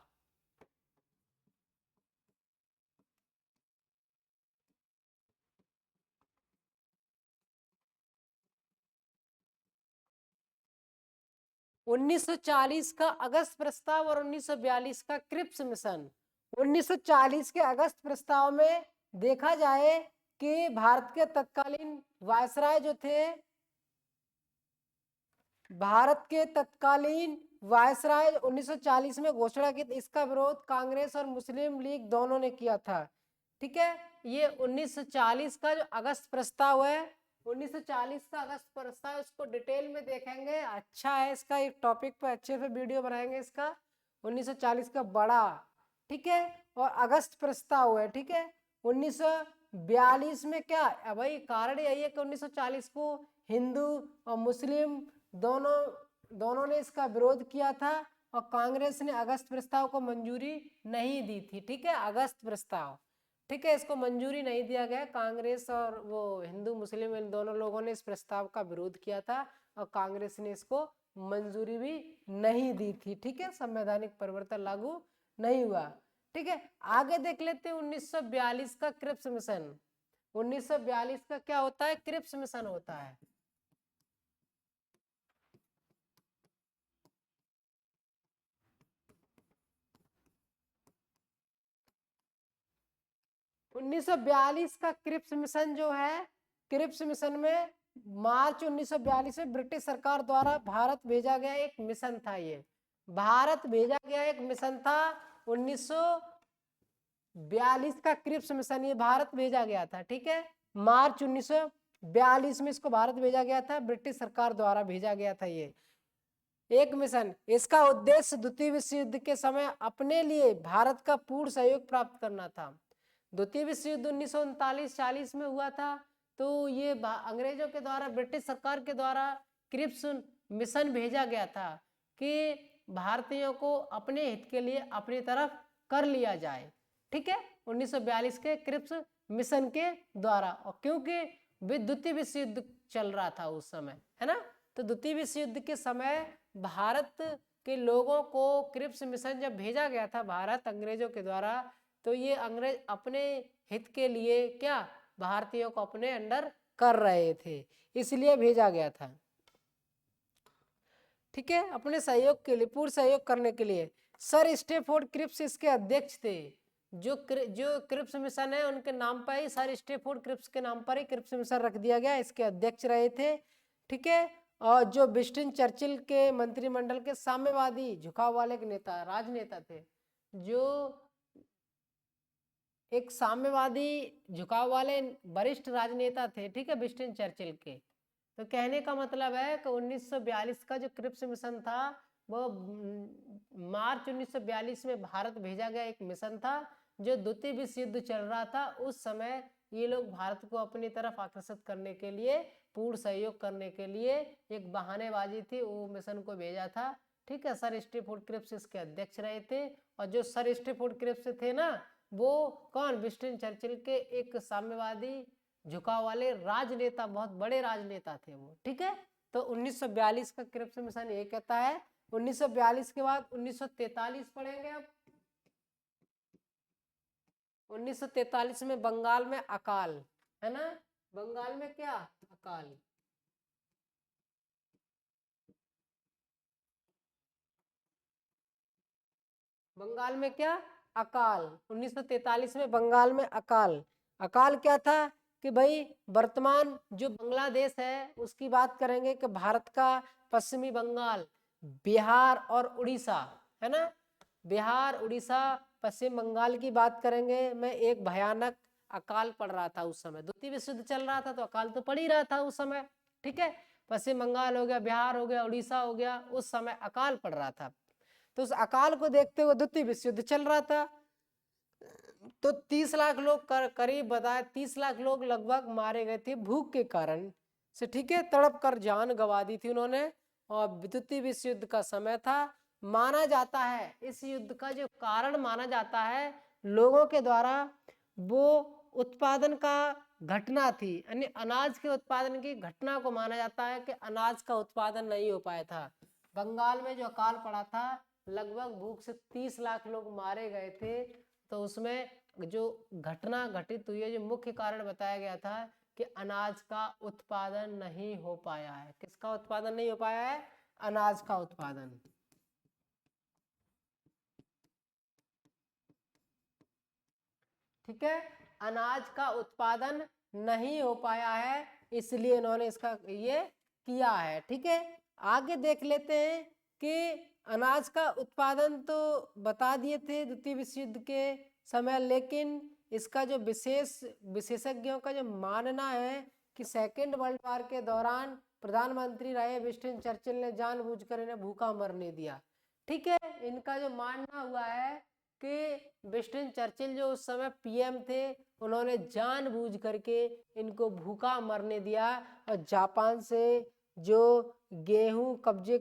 1940 का अगस्त प्रस्ताव और 1942 का क्रिप्स मिशन। 1940 के अगस्त प्रस्ताव में देखा जाए कि भारत के तत्कालीन वायसराय जो थे, भारत के तत्कालीन वायसराय 1940 में घोषणा की, इसका विरोध कांग्रेस और मुस्लिम लीग दोनों ने किया था। ठीक है, ये 1940 का जो अगस्त प्रस्ताव है, 1940 का अगस्त प्रस्ताव, इसको डिटेल में देखेंगे। अच्छा है, इसका एक टॉपिक पर अच्छे से वीडियो बनाएंगे इसका। 1940 का बड़ा, ठीक है, और अगस्त प्रस्ताव है। ठीक है, 1942 में क्या भाई कारण यही है कि 1940 को हिंदू और मुस्लिम दोनों ने इसका विरोध किया था, और कांग्रेस ने अगस्त प्रस्ताव को मंजूरी नहीं दी थी। ठीक है, अगस्त प्रस्ताव, ठीक है, इसको मंजूरी नहीं दिया गया। कांग्रेस और वो हिंदू मुस्लिम इन दोनों लोगों ने इस प्रस्ताव का विरोध किया था, और कांग्रेस ने इसको मंजूरी भी नहीं दी थी। ठीक है, संवैधानिक परिवर्तन लागू नहीं हुआ। ठीक है, आगे देख लेते हैं 1942 का क्रिप्स मिशन। 1942 का क्या होता है? क्रिप्स मिशन होता है। 1942 का क्रिप्स मिशन जो है, क्रिप्स मिशन में मार्च 1942 में ब्रिटिश सरकार द्वारा भारत भेजा गया एक मिशन था। ये भारत भेजा गया एक मिशन था 1942 का क्रिप्स मिशन, ये भारत भेजा गया था। ठीक है, मार्च 1942 में इसको भारत भेजा गया था, ब्रिटिश सरकार द्वारा भेजा गया था ये एक मिशन। इसका उद्देश्य द्वितीय विश्व युद्ध के समय अपने लिए भारत का पूर्ण सहयोग प्राप्त करना था। द्वितीय विश्व युद्ध 1939-40 में हुआ था, तो ये अंग्रेजों के द्वारा, ब्रिटिश सरकार के द्वारा क्रिप्स मिशन भेजा गया था कि भारतीयों को अपने हित के लिए अपनी तरफ कर लिया जाए। ठीक है, 1942 के क्रिप्स मिशन के द्वारा, और क्योंकि द्वितीय विश्व युद्ध चल रहा था उस समय, है ना, तो द्वितीय विश्व युद्ध के समय भारत के लोगों को क्रिप्स मिशन जब भेजा गया था भारत अंग्रेजों के द्वारा, तो ये अंग्रेज अपने हित के लिए क्या भारतीयों को अपने अंडर कर रहे थे, इसलिए भेजा गया था। ठीक है, अपने सहयोग के लिए, पूर्ण सहयोग करने के लिए। सर स्टेफोर्ड क्रिप्स इसके अध्यक्ष थे। जो क्रिप्स मिशन है उनके नाम पर ही, सर स्टेफोर्ड क्रिप्स के नाम पर ही क्रिप्स मिशन रख दिया गया, इसके अध्यक्ष रहे थे। ठीक है, और जो विंस्टन चर्चिल के मंत्रिमंडल के साम्यवादी झुकाव वाले नेता, राजनेता थे, जो एक साम्यवादी झुकाव वाले वरिष्ठ राजनेता थे। ठीक है, विंस्टन चर्चिल के। तो कहने का मतलब है कि 1942 का जो क्रिप्स मिशन था वो मार्च 1942 में भारत भेजा गया एक मिशन था, जो द्वितीय विश्व युद्ध चल रहा था उस समय ये लोग भारत को अपनी तरफ आकर्षित करने के लिए, पूर्ण सहयोग करने के लिए एक बहानेबाजी थी, वो मिशन को भेजा था। ठीक है, सर स्टेफोर्ड क्रिप्स इसके अध्यक्ष रहे थे, और जो सर स्टेफोर्ड क्रिप्स थे ना, वो कौन? विंस्टन चर्चिल के एक साम्यवादी झुकाव वाले राजनेता, बहुत बड़े राजनेता थे वो। ठीक है, तो 1942 का क्रिप्स मिशन ये कहता है। 1942 के बाद 1943 पढ़ेंगे अब। 1943 में बंगाल में अकाल, है ना, बंगाल में क्या, अकाल। बंगाल में क्या, अकाल। 1943 में बंगाल में अकाल। अकाल क्या था कि भाई वर्तमान जो बांग्लादेश है उसकी बात करेंगे कि भारत का पश्चिमी बंगाल, बिहार और उड़ीसा, है ना, बिहार उड़ीसा पश्चिम बंगाल की बात करेंगे। मैं एक भयानक अकाल पड़ रहा था उस समय, द्वितीय विश्व युद्ध चल रहा था तो अकाल तो पड़ ही रहा था उस समय, ठीक है। पश्चिम बंगाल हो गया, बिहार हो गया, उड़ीसा हो गया, उस समय अकाल पड़ रहा था। तो उस अकाल को देखते हुए द्वितीय विश्व युद्ध चल रहा था, तो 30 लाख लोग करीब बताए 30 लाख लोग लगभग मारे गए थे भूख के कारण से, ठीक है, तड़प कर जान गंवा दी थी उन्होंने। और द्वितीय विश्व युद्ध का समय था। माना जाता है इस युद्ध का जो कारण माना जाता है लोगों के द्वारा, वो उत्पादन का घटना थी, यानी अनाज के उत्पादन की घटना को माना जाता है कि अनाज का उत्पादन नहीं हो पाया था। बंगाल में जो अकाल पड़ा था लगभग भूख से 30 लाख लोग मारे गए थे। तो उसमें जो घटना घटित हुई है, जो मुख्य कारण बताया गया था कि अनाज का उत्पादन नहीं हो पाया है। किसका उत्पादन नहीं हो पाया है, अनाज का उत्पादन। ठीक है, अनाज का उत्पादन नहीं हो पाया है, इसलिए इन्होंने इसका ये किया है। ठीक है, आगे देख लेते हैं कि अनाज का उत्पादन तो बता दिए थे द्वितीय विश्व युद्ध के समय, लेकिन इसका जो विशेषज्ञों का जो मानना है कि सेकेंड वर्ल्ड वॉर के दौरान प्रधानमंत्री रहे विंस्टन चर्चिल ने जानबूझकर इन्हें भूखा मरने दिया। ठीक है, इनका जो मानना हुआ है कि विंस्टन चर्चिल जो उस समय पीएम थे, उन्होंने जानबूझ करके इनको भूखा मरने दिया। और जापान से जो गेहूं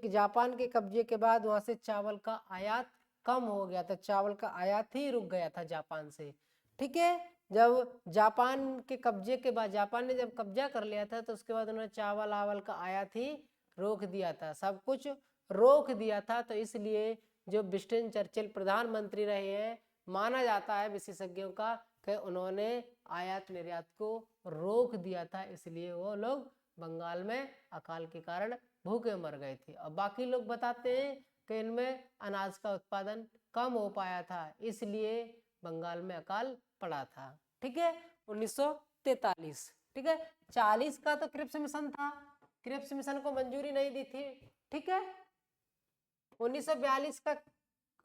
जापान के कब्जे के बाद वहां से चावल का आयात कम हो गया था, चावल का आयात ही रुक गया था जापान से। ठीक है, जब जापान के कब्जे के बाद, जापान ने जब कब्जा कर लिया था, तो उसके बाद उन्होंने चावल आवल का आयात ही रोक दिया था, सब कुछ रोक दिया था। तो इसलिए जो विंस्टन चर्चिल प्रधानमंत्री रहे हैं, माना जाता है विशेषज्ञों का कि उन्होंने आयात निर्यात को रोक दिया था, इसलिए वो लोग बंगाल में अकाल के कारण भूखे मर गए थे। और बाकी लोग बताते हैं कि इनमें अनाज का उत्पादन कम हो पाया था, इसलिए बंगाल में अकाल पड़ा था। ठीक है, 1943। ठीक है, 40 का तो क्रिप्स मिशन था, क्रिप्स मिशन को मंजूरी नहीं दी थी। ठीक है, 1942 का,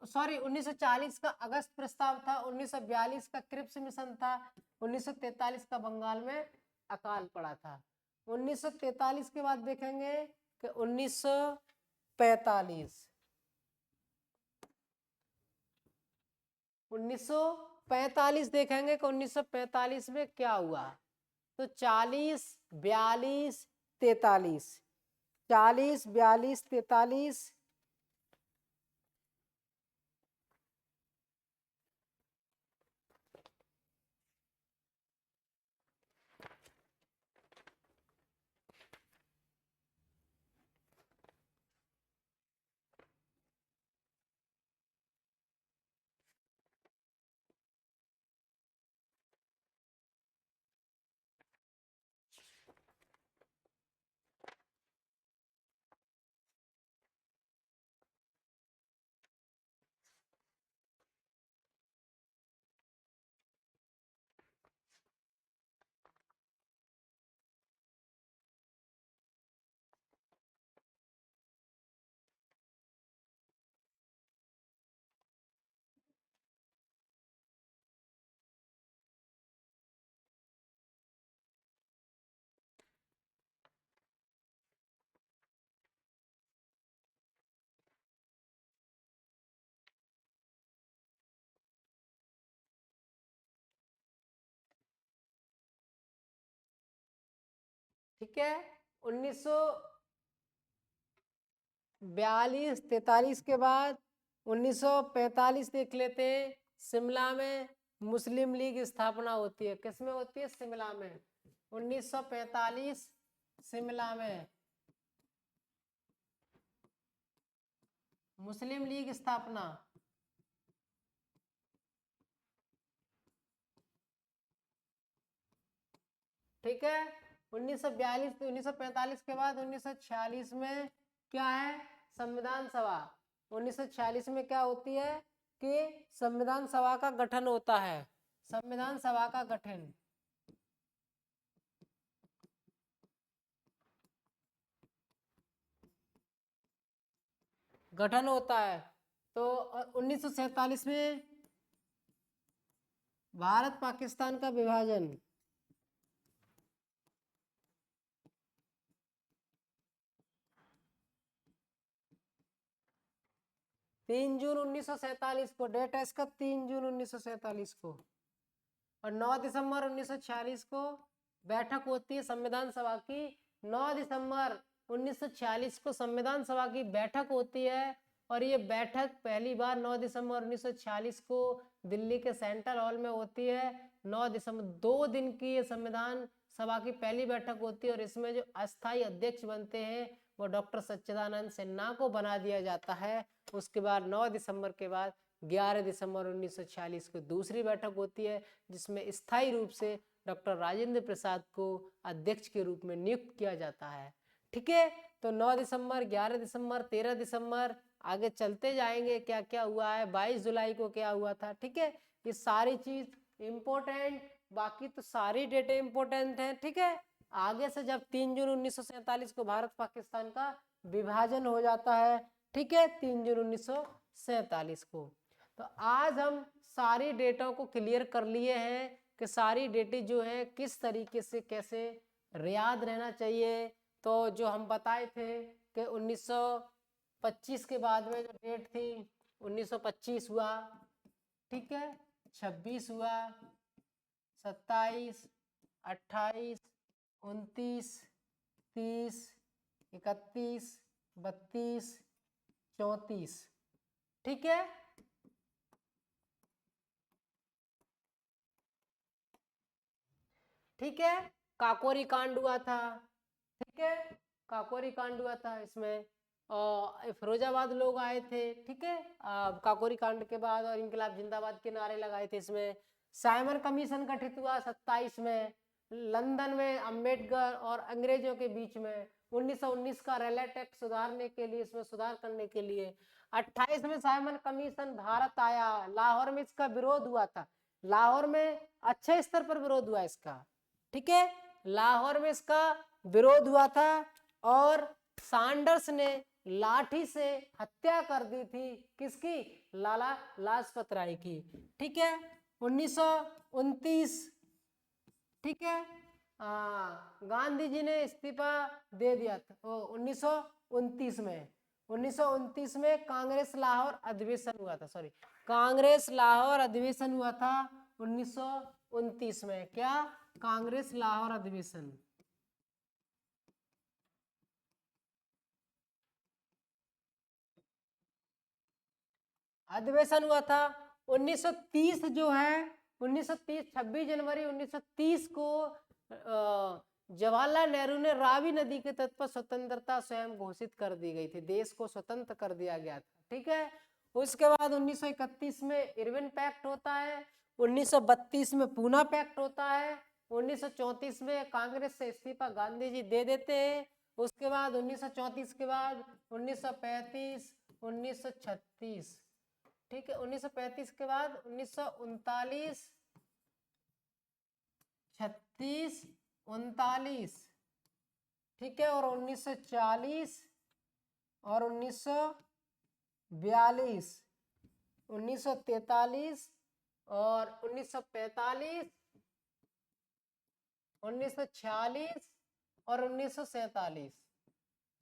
सॉरी 1940 का अगस्त प्रस्ताव था, 1942 का क्रिप्स मिशन था, 1943 का बंगाल में अकाल पड़ा था। 1943 के बाद देखेंगे कि 1945 देखेंगे कि 1945 में क्या हुआ। तो 40, 42, 43, 40, 42, 43, ठीक है, 1942, 43 के बाद 1945 देख लेते हैं। शिमला में मुस्लिम लीग स्थापना होती है, किसमें होती है, शिमला में। 1945 शिमला में मुस्लिम लीग स्थापना। ठीक है। 1942 1945 के बाद 1946 में क्या है, संविधान सभा। 1946 में क्या होती है कि संविधान सभा का गठन होता है, संविधान सभा का गठन होता है। तो 1947 में भारत पाकिस्तान का विभाजन, 3 जून 1947 को, डेट है इसका 3 जून 1947 को। और 9 दिसंबर 1946 को बैठक होती है संविधान सभा की। 9 दिसंबर 1946 को संविधान सभा की बैठक होती है। और ये बैठक पहली बार 9 दिसंबर 1946 को दिल्ली के सेंट्रल हॉल में होती है। 9 दिसंबर 2 दिन की ये संविधान सभा की पहली बैठक होती है। और इसमें जो अस्थायी अध्यक्ष बनते हैं वो डॉक्टर सच्चिदानंद सिन्हा को बना दिया जाता है। उसके बाद 9 दिसंबर के बाद 11 दिसंबर 1946 को दूसरी बैठक होती है, जिसमें स्थायी रूप से डॉक्टर राजेंद्र प्रसाद को अध्यक्ष के रूप में नियुक्त किया जाता है। ठीक है, तो 9 दिसंबर, 11 दिसंबर, 13 दिसंबर, आगे चलते जाएंगे क्या क्या हुआ है, 22 जुलाई को क्या हुआ था। ठीक है, ये सारी चीज इंपॉर्टेंट, बाकी तो सारी डेटे इंपॉर्टेंट है। ठीक है, आगे से जब 3 जून 1947 को भारत पाकिस्तान का विभाजन हो जाता है, ठीक है, 3 जून 1947 को, तो आज हम सारी डेटों को क्लियर कर लिए हैं कि सारी डेटे जो है किस तरीके से कैसे याद रहना चाहिए। तो जो हम बताए थे कि 1925 के बाद में जो डेट थी, 1925 हुआ, ठीक है, 26 हुआ, 27, 28, 29, 30, 31, 32, 34, ठीक है। ठीक है, काकोरी कांड हुआ था, ठीक है, काकोरी कांड हुआ था, इसमें फिरोजाबाद लोग आए थे, ठीक है, काकोरी कांड के बाद, और इनकलाब जिंदाबाद के नारे लगाए थे। इसमें साइमन कमीशन गठित हुआ 27 में, लंदन में अंबेडकर और अंग्रेजों के बीच में। 1919 का रेलवे टैक्स सुधारने के लिए, इसमें सुधार करने के लिए 28 में साइमन कमीशन भारत आया। लाहौर में इसका विरोध हुआ था, लाहौर में अच्छे स्तर पर विरोध हुआ इसका, ठीक है, लाहौर में इसका विरोध हुआ था। और सैंडर्स ने लाठी से हत्या कर दी थी, किसकी, लाला लाजपत राय की, ठीक है। 1929, ठीक है, गांधी जी ने इस्तीफा दे दिया था 1929 में। 1929 में कांग्रेस लाहौर अधिवेशन हुआ था, सॉरी, कांग्रेस लाहौर अधिवेशन हुआ था 1929 में। क्या, कांग्रेस लाहौर अधिवेशन, अधिवेशन हुआ था 1930 जो है, 1930 26 जनवरी 1930 को जवाहरलाल नेहरू ने रावी नदी के तट पर स्वतंत्रता स्वयं घोषित कर दी गई थी, देश को स्वतंत्र कर दिया गया था, ठीक है। उसके बाद 1931 में इरविन पैक्ट होता है, 1932 में पूना पैक्ट होता है, 1934 में कांग्रेस से इस्तीफा गांधी जी दे देते हैं। उसके बाद 1934 के बाद 1935, 1936, ठीक है, 1935 के बाद 1939, 36, 39, ठीक है, और 1940 और 1942, 1943 और 1945, 1946 और 1947,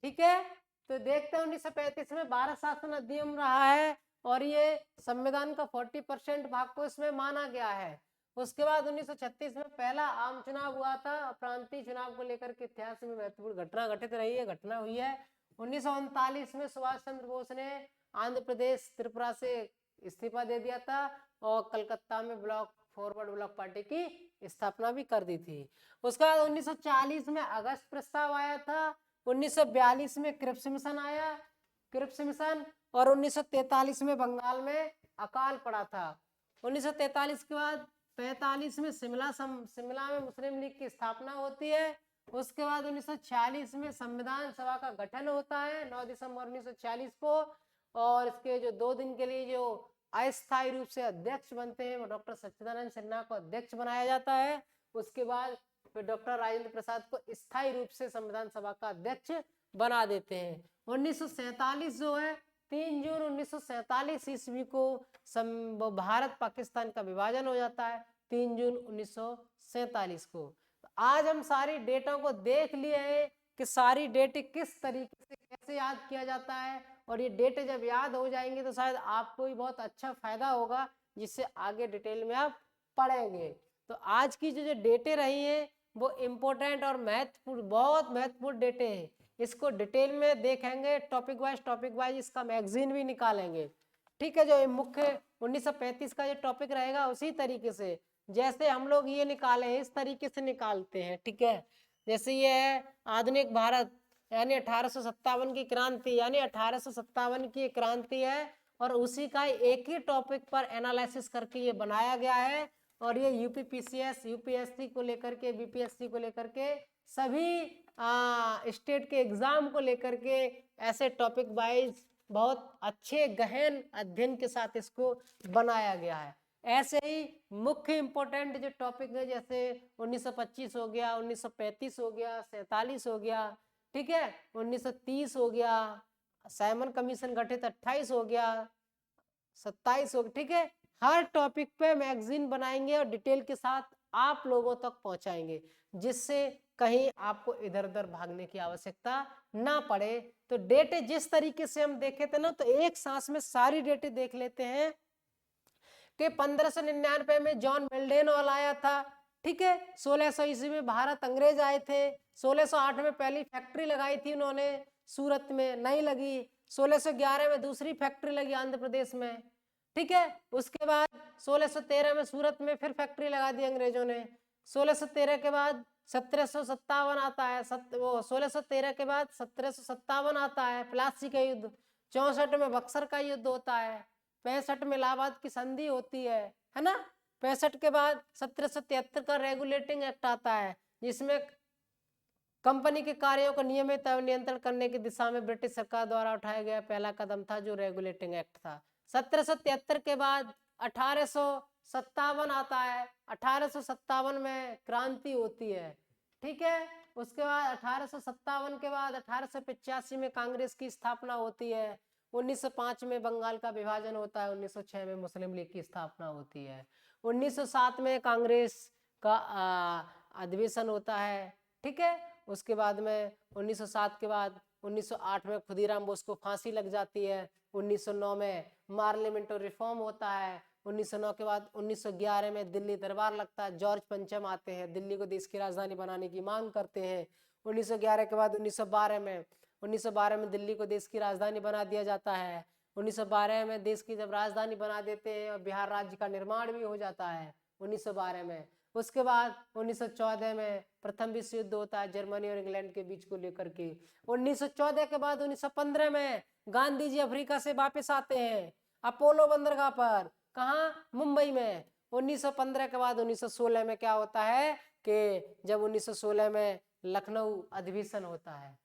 ठीक है। तो देखते हैं 1935 में भारत शासन अधिनियम रहा है और ये संविधान का 40% भाग को इसमें माना गया है। उसके बाद 1936 में पहला आम चुनाव हुआ था, प्रांतीय चुनाव को लेकर के इतिहास में महत्वपूर्ण घटना घटित रही है, घटना हुई है। 1939 में सुभाष चंद्र बोस ने आंध्र प्रदेश त्रिपुरा से इस्तीफा दे दिया था और कलकत्ता में ब्लॉक फॉरवर्ड ब्लॉक पार्टी की स्थापना भी कर दी थी। उसके बाद 1940 में अगस्त प्रस्ताव आया था, 1942 में क्रिप्स मिशन आया, क्रिप्स मिशन, और 1943 में बंगाल में अकाल पड़ा था। 1943 के बाद 1945 में शिमला में मुस्लिम लीग की स्थापना होती है। उसके बाद 1946 में संविधान सभा का गठन होता है 9 दिसंबर 1946 को, और इसके जो 2 दिन के लिए जो अस्थायी रूप से अध्यक्ष बनते हैं वो डॉक्टर सच्चिदानंद सिन्हा को अध्यक्ष बनाया जाता है। उसके बाद फिर डॉक्टर राजेंद्र प्रसाद को स्थायी रूप से संविधान सभा का अध्यक्ष बना देते हैं। 1947 जो है 3 जून 1947 ईस्वी को भारत पाकिस्तान का विभाजन हो जाता है 3 जून 1947 को। तो आज हम सारी डेटों को देख लिए हैं कि सारी डेट किस तरीके से कैसे याद किया जाता है, और ये डेट जब याद हो जाएंगे तो शायद आपको भी बहुत अच्छा फायदा होगा, जिससे आगे डिटेल में आप पढ़ेंगे। तो आज की जो डेटें रही हैं वो इम्पोर्टेंट और महत्वपूर्ण, बहुत महत्वपूर्ण डेटें हैं। इसको डिटेल में देखेंगे, टॉपिक वाइज इसका मैगजीन भी निकालेंगे। ठीक है, जो मुख्य 1935 का जो टॉपिक रहेगा उसी तरीके से जैसे हम लोग ये निकाले हैं इस तरीके से निकालते हैं। ठीक है, जैसे ये है आधुनिक भारत यानी 1857 की क्रांति, यानी 1857 की क्रांति है, और उसी का एक ही टॉपिक पर एनालिसिस करके ये बनाया गया है। और ये यूपीपीसीएस, यूपीएससी को लेकर के, बीपीएससी को लेकर के, सभी स्टेट के एग्जाम को लेकर के ऐसे टॉपिक वाइज बहुत अच्छे गहन अध्ययन के साथ इसको बनाया गया है। ऐसे ही मुख्य इंपॉर्टेंट जो टॉपिक है जैसे 1925 हो गया, 1935 हो गया, 47 हो गया, ठीक है, 1930 हो गया, साइमन कमीशन गठित 28 हो गया, 27 हो गया। ठीक है, हर टॉपिक पे मैगजीन बनाएंगे और डिटेल के साथ आप लोगों तक पहुंचाएंगे, जिससे कहीं आपको इधर उधर भागने की आवश्यकता ना पड़े। तो डेटे जिस तरीके से हम देखे थे ना, तो एक सांस में सारी डेटे देख लेते हैं कि 1599 में जॉन मेल्डेनवॉल आया था। ठीक है, 1600 ईस्वी में भारत अंग्रेज आए थे, 1608 में पहली फैक्ट्री लगाई थी उन्होंने सूरत में, नहीं लगी। 1611 में दूसरी फैक्ट्री लगी आंध्र प्रदेश में। ठीक है, उसके बाद 1613 में सूरत में फिर फैक्ट्री लगा दी अंग्रेजों ने। 1613 के बाद 1757 आता है, 1613 के बाद 1757 आता है, प्लासी का युद्ध। 64 में बक्सर का युद्ध होता है। 65 में इलाहाबाद की संधि होती है ना। 65 के बाद 1773 का रेगुलेटिंग एक्ट आता है, जिसमें कंपनी के कार्यों को नियमित एवं नियंत्रण करने की दिशा में ब्रिटिश सरकार द्वारा उठाया गया पहला कदम था, जो रेगुलेटिंग एक्ट था। 1773 के बाद 1857 आता है। 1857 में क्रांति होती है। ठीक है, उसके बाद 1857 के बाद 1885 में कांग्रेस की स्थापना होती है। 1905 में बंगाल का विभाजन होता है। 1906 में मुस्लिम लीग की स्थापना होती है। 1907 में कांग्रेस का अधिवेशन होता है। ठीक है, उसके बाद में 1907 के बाद 1908 में खुदीराम बोस को फांसी लग जाती है। 1909 में पार्लियामेंट्री रिफॉर्म होता है। 1909 के बाद 1911 में दिल्ली दरबार लगता है। जॉर्ज पंचम आते हैं, दिल्ली को देश की राजधानी बनाने की मांग करते हैं। 1911 के बाद 1912 में दिल्ली को देश की राजधानी बना दिया जाता है। 1912 में देश की जब राजधानी बना देते हैं और बिहार राज्य का निर्माण भी हो जाता है 1912 में। उसके बाद 1914 में प्रथम विश्व युद्ध होता है जर्मनी और इंग्लैंड के बीच को लेकर के। 1914 के बाद 1915 में गांधी जी अफ्रीका से वापस आते हैं अपोलो बंदरगाह पर, कहाँ, मुंबई में। 1915 के बाद 1916 में क्या होता है कि जब 1916 में लखनऊ अधिवेशन होता है।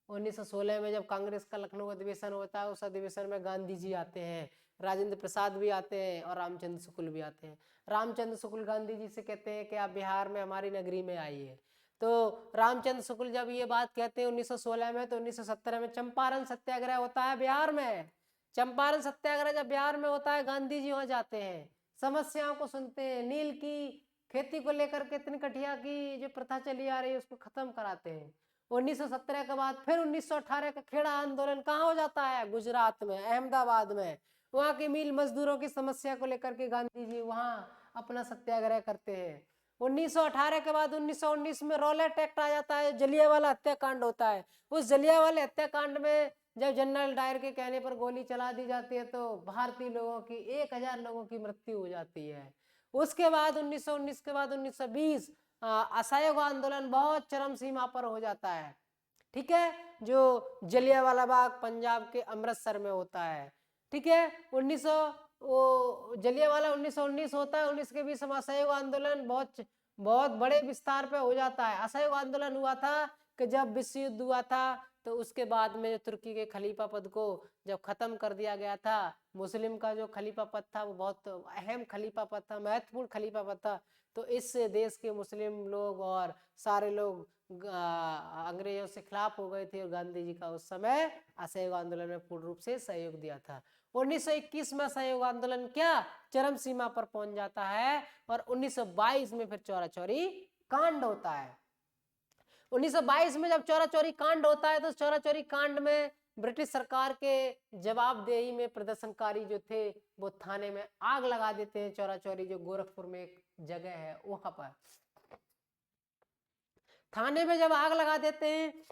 1916 में जब कांग्रेस का लखनऊ अधिवेशन होता है, उस अधिवेशन में गांधी जी आते हैं, राजेंद्र प्रसाद भी आते हैं और रामचंद्र शुक्ल भी आते हैं। रामचंद्र शुक्ल गांधी जी से कहते हैं कि आप बिहार में हमारी नगरी में आइए। तो रामचंद्र शुक्ल जब ये बात कहते हैं 1916 में, तो 1917 में चंपारण सत्याग्रह होता है बिहार में। चंपारण सत्याग्रह जब बिहार में होता है, गांधी जी वहां जाते हैं, समस्याओं को सुनते हैं, नील की खेती को लेकर के तिनकठिया की जो प्रथा चली आ रही है उसको खत्म कराते हैं। 1917 के बाद फिर 1918 का खेड़ा आंदोलन कहाँ हो जाता है, गुजरात में, अहमदाबाद में। वहां के मिल मजदूरों की समस्या को लेकर के गांधी जी वहां अपना सत्याग्रह करते हैं। 1918 के बाद 1919 में रॉलेट एक्ट आ जाता है, जलियांवाला हत्याकांड होता है। उस जलियांवाला हत्याकांड में जब जनरल डायर के कहने पर गोली चला दी जाती है तो भारतीय लोगों की 1000 लोगों की मृत्यु हो जाती है। उसके बाद 1919 के बाद 1920 असहयोग आंदोलन बहुत चरम सीमा पर हो जाता है। ठीक है, जो जलियांवाला बाग पंजाब के अमृतसर में होता है। ठीक है, वो जलियांवाला 1919 होता है, 19 के बीच में असहयोग आंदोलन बहुत बहुत बड़े विस्तार पे हो जाता है। असहयोग आंदोलन हुआ था कि जब विश्व युद्ध हुआ था तो उसके बाद में जो तुर्की के खलीफा पद को जब खत्म कर दिया गया था, मुस्लिम का जो खलीफा पद था वो बहुत अहम खलीफा पद था, महत्वपूर्ण खलीफा पद था, तो इससे देश के मुस्लिम लोग और सारे लोग अंग्रेजों से खिलाफ हो गए थे और गांधी जी का उस समय असहयोग आंदोलन में पूर्ण रूप से सहयोग दिया था। 1921 में सहयोग आंदोलन क्या चरम सीमा पर पहुंच जाता है और 1922 में फिर चौरा चौरी कांड होता है। 1922 में जब चौरा चौरी कांड होता है तो चौरा चौरी कांड में ब्रिटिश सरकार के जवाबदेही में प्रदर्शनकारी जो थे वो थाने में आग लगा देते हैं। चौरा चौरी जो गोरखपुर में एक जगह है वहां पर थाने में जब आग लगा देते हैं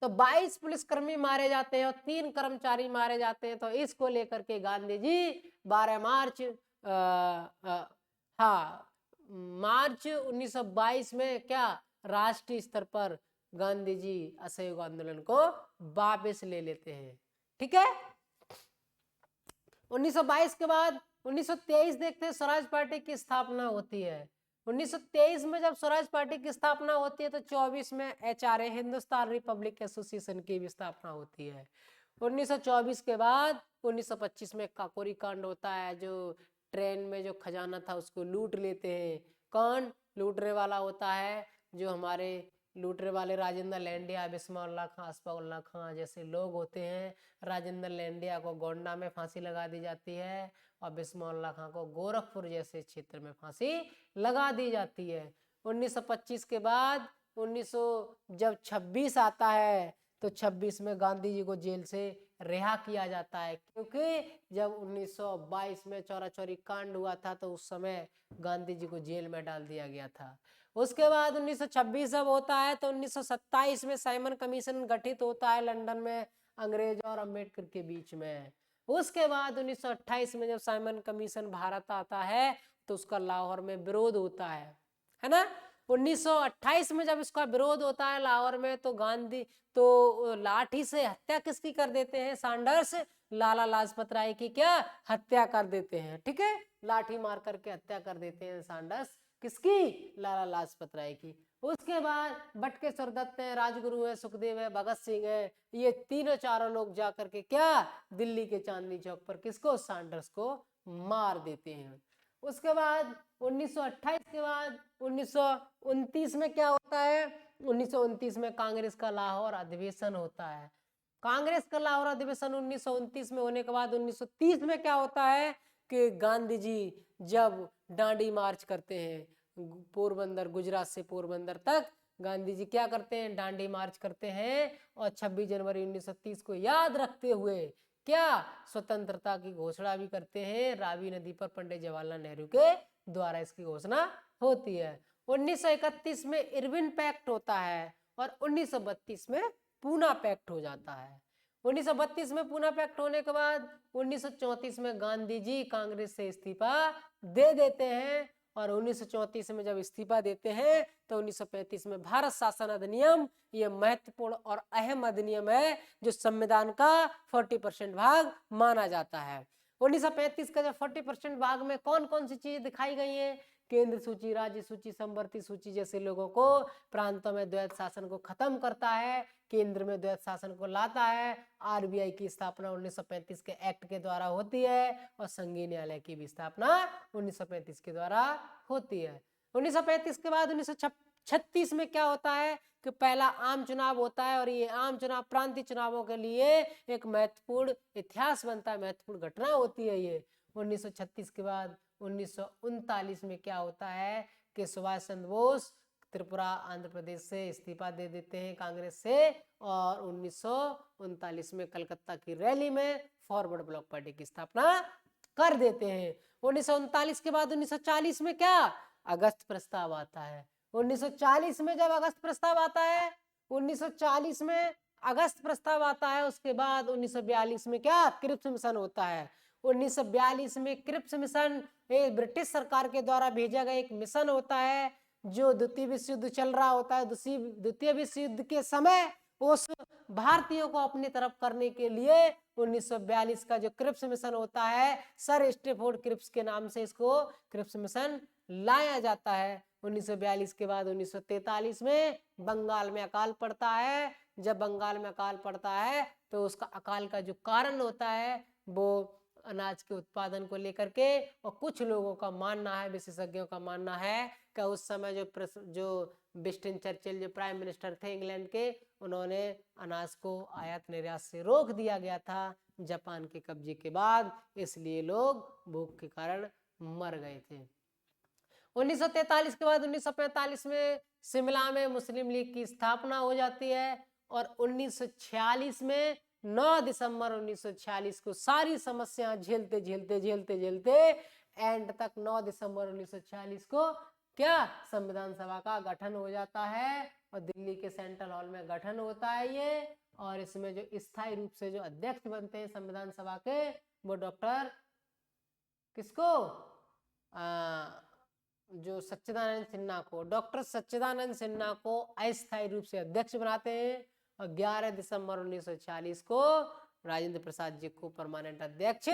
तो 22 पुलिसकर्मी मारे जाते हैं और 3 कर्मचारी मारे जाते हैं। तो इसको लेकर के गांधी जी 12 मार्च मार्च 1922 में क्या राष्ट्रीय स्तर पर गांधी जी असहयोग आंदोलन को वापस ले लेते हैं। ठीक है, 1922 के बाद 1923 देखते हैं स्वराज पार्टी की स्थापना होती है। 1923 में जब स्वराज पार्टी की स्थापना होती है तो 24 में HRA हिंदुस्तान रिपब्लिक एसोसिएशन की भी स्थापना होती है। 1924 के बाद 1925 में काकोरी कांड होता है, जो ट्रेन में जो खजाना था उसको लूट लेते हैं। कौन लूटने वाला होता है? जो हमारे लूटने वाले राजेंद्र लैंडिया, बिस्मिल्लाह खां, असफाउल्लाह खां जैसे लोग होते हैं। राजेंद्र लैंडिया को गोंडा में फांसी लगा दी जाती है और बिस्मिल्लाह खां को गोरखपुर जैसे क्षेत्र में फांसी लगा दी जाती है। 1925 के बाद 1900 जब 26 आता है तो 26 में गांधी जी को जेल से रिहा किया जाता है, क्योंकि जब 1922 में चौरा चौरी कांड हुआ था तो उस समय गांधी जी को जेल में डाल दिया गया था। उसके बाद 1926 जब होता है तो 1927 में साइमन कमीशन गठित होता है लंदन में अंग्रेज और अम्बेडकर के बीच में। उसके बाद 1928 में जब साइमन कमीशन भारत आता है तो उसका लाहौर में विरोध होता है ना। 1928 में जब इसका विरोध होता है लाहौर में तो गांधी तो लाठी से हत्या किसकी कर देते हैं? सैंडर्स लाला लाजपत राय की क्या हत्या कर देते हैं। ठीक है, लाठी मार करके हत्या कर देते हैं सैंडर्स किसकी? लाला लाजपत राय की। उसके बाद बटकेश्वर दत्त है, राजगुरु है, सुखदेव है, भगत सिंह है, ये तीनों चारों लोग जाकर के क्या दिल्ली के चांदनी चौक पर किसको? सैंडर्स को मार देते हैं। उसके बाद 1928 के बाद 1929 में क्या होता है? 1929 में कांग्रेस का लाहौर अधिवेशन होता है। कांग्रेस का लाहौर अधिवेशन 1929 में होने के बाद 1930 में क्या होता है कि गांधी जी जब डांडी मार्च करते हैं पोरबंदर, गुजरात से पोरबंदर तक गांधी जी क्या करते हैं? डांडी मार्च करते हैं और 26 जनवरी 1930 को याद रखते हुए क्या स्वतंत्रता की घोषणा भी करते हैं। रावी नदी पर पंडित जवाहरलाल नेहरू के द्वारा इसकी घोषणा होती है। 1931 में इरविन पैक्ट होता है और 1932 में पूना पैक्ट हो जाता है। 1932 में पूना पैक्ट होने के बाद 1934 में गांधी जी कांग्रेस से इस्तीफा दे देते हैं और 1934 में जब इस्तीफा देते हैं तो 1935 में भारत शासन अधिनियम, ये महत्वपूर्ण और अहम अधिनियम है जो संविधान का 40% भाग माना जाता है। 1935 का जब 40% भाग में कौन कौन सी चीज दिखाई गई है? केंद्र सूची, राज्य सूची, समवर्ती सूची जैसे लोगों को प्रांतों में द्वैत शासन को खत्म करता है, केंद्र में द्वैत शासन को लाता है। आरबीआई की स्थापना 1935 के एक्ट के द्वारा होती है और संघीय न्यायालय की भी स्थापना 1935 के द्वारा होती है। 1935 के बाद 1936 में क्या होता है कि पहला आम चुनाव होता है और ये आम चुनाव प्रांतीय चुनावों के लिए एक महत्वपूर्ण इतिहास बनता है, महत्वपूर्ण घटना होती है ये। 1936 के बाद 1939 में क्या होता है कि सुभाष चंद्र बोस त्रिपुरा, आंध्र प्रदेश से इस्तीफा दे देते हैं कांग्रेस से और 1939 में कलकत्ता की रैली में फॉरवर्ड ब्लॉक पार्टी की स्थापना कर देते हैं। 1939 के बाद 1940 में क्या? अगस्त प्रस्ताव आता है। 1940 में जब अगस्त प्रस्ताव आता है, 1940 में अगस्त प्रस्ताव आता है, उसके बाद 1942 में क्या? क्रिप्स मिशन होता है। 1942 में क्रिप्स मिशन ब्रिटिश सरकार के द्वारा भेजा गया एक मिशन होता है जो द्वितीय विश्व युद्ध चल रहा होता है। द्वितीय विश्व युद्ध के समय उस भारतीयों को अपनी तरफ करने के लिए 1942 का जो क्रिप्स मिशन होता है, सर स्टेफोर्ड क्रिप्स के नाम से इसको क्रिप्स मिशन लाया जाता है। 1942 के बाद 1943 में बंगाल में अकाल पड़ता है। जब बंगाल में अकाल पड़ता है तो उसका अकाल का जो कारण होता है वो अनाज के उत्पादन को लेकर के, और कुछ लोगों का मानना है, विशेषज्ञों का मानना है कि उस समय जो विंस्टन चर्चिल जो प्राइम मिनिस्टर थे इंग्लैंड के, उन्होंने अनाज को आयात निर्यात से रोक दिया गया था जापान के कब्जे के बाद, इसलिए लोग भूख के कारण मर गए थे। 1943 के बाद 1945 में शिमला में मुस्लिम लीग की स्थापना हो जाती है, और 1946 में 9 दिसंबर 1946 को सारी समस्या झेलते झेलते झेलते झेलते एंड तक 9 दिसंबर 1946 को क्या संविधान सभा का गठन हो जाता है, और दिल्ली के सेंट्रल हॉल में गठन होता है ये। और इसमें जो स्थायी रूप से जो अध्यक्ष बनते हैं संविधान सभा के, वो डॉक्टर किसको, जो सच्चिदानंद सिन्हा को, डॉक्टर सच्चिदानंद सिन्हा को अस्थायी रूप से अध्यक्ष बनाते हैं, और 11 दिसंबर 1946 को राजेंद्र प्रसाद जी को परमानेंट अध्यक्ष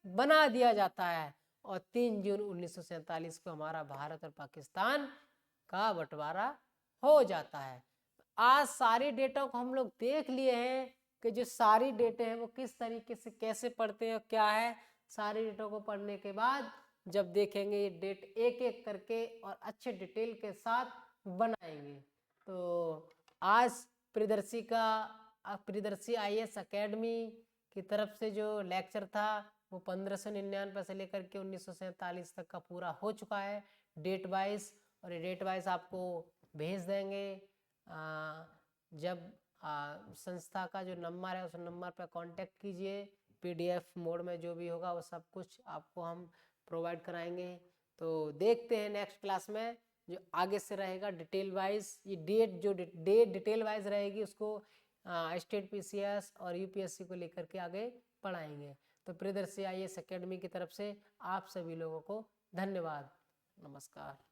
बना दिया जाता है, और 3 जून 1947 को हमारा भारत और पाकिस्तान का बंटवारा हो जाता है। आज सारी डेटों को हम लोग देख लिए हैं कि जो सारी डेटे हैं वो किस तरीके से कैसे पढ़ते हैं, क्या है। सारी डेटों को पढ़ने के बाद जब देखेंगे ये डेट एक एक करके और अच्छे डिटेल के साथ बनाएंगे। तो आज प्रियदर्शी IAS अकेडमी की तरफ से जो लेक्चर था वो 1599 से लेकर के 1947 तक का पूरा हो चुका है डेट वाइज, और ये डेट वाइज आपको भेज देंगे। जब संस्था का जो नंबर है उस नंबर पर कांटेक्ट कीजिए, PDF मोड में जो भी होगा वो सब कुछ आपको हम प्रोवाइड कराएंगे। तो देखते हैं नेक्स्ट क्लास में जो आगे से रहेगा डिटेल वाइज, ये डेट डिटेल वाइज रहेगी, उसको स्टेट PCS और UPSC को लेकर के आगे पढ़ाएंगे। तो प्रियदर्शी IAS अकेडमी की तरफ से आप सभी लोगों को धन्यवाद, नमस्कार।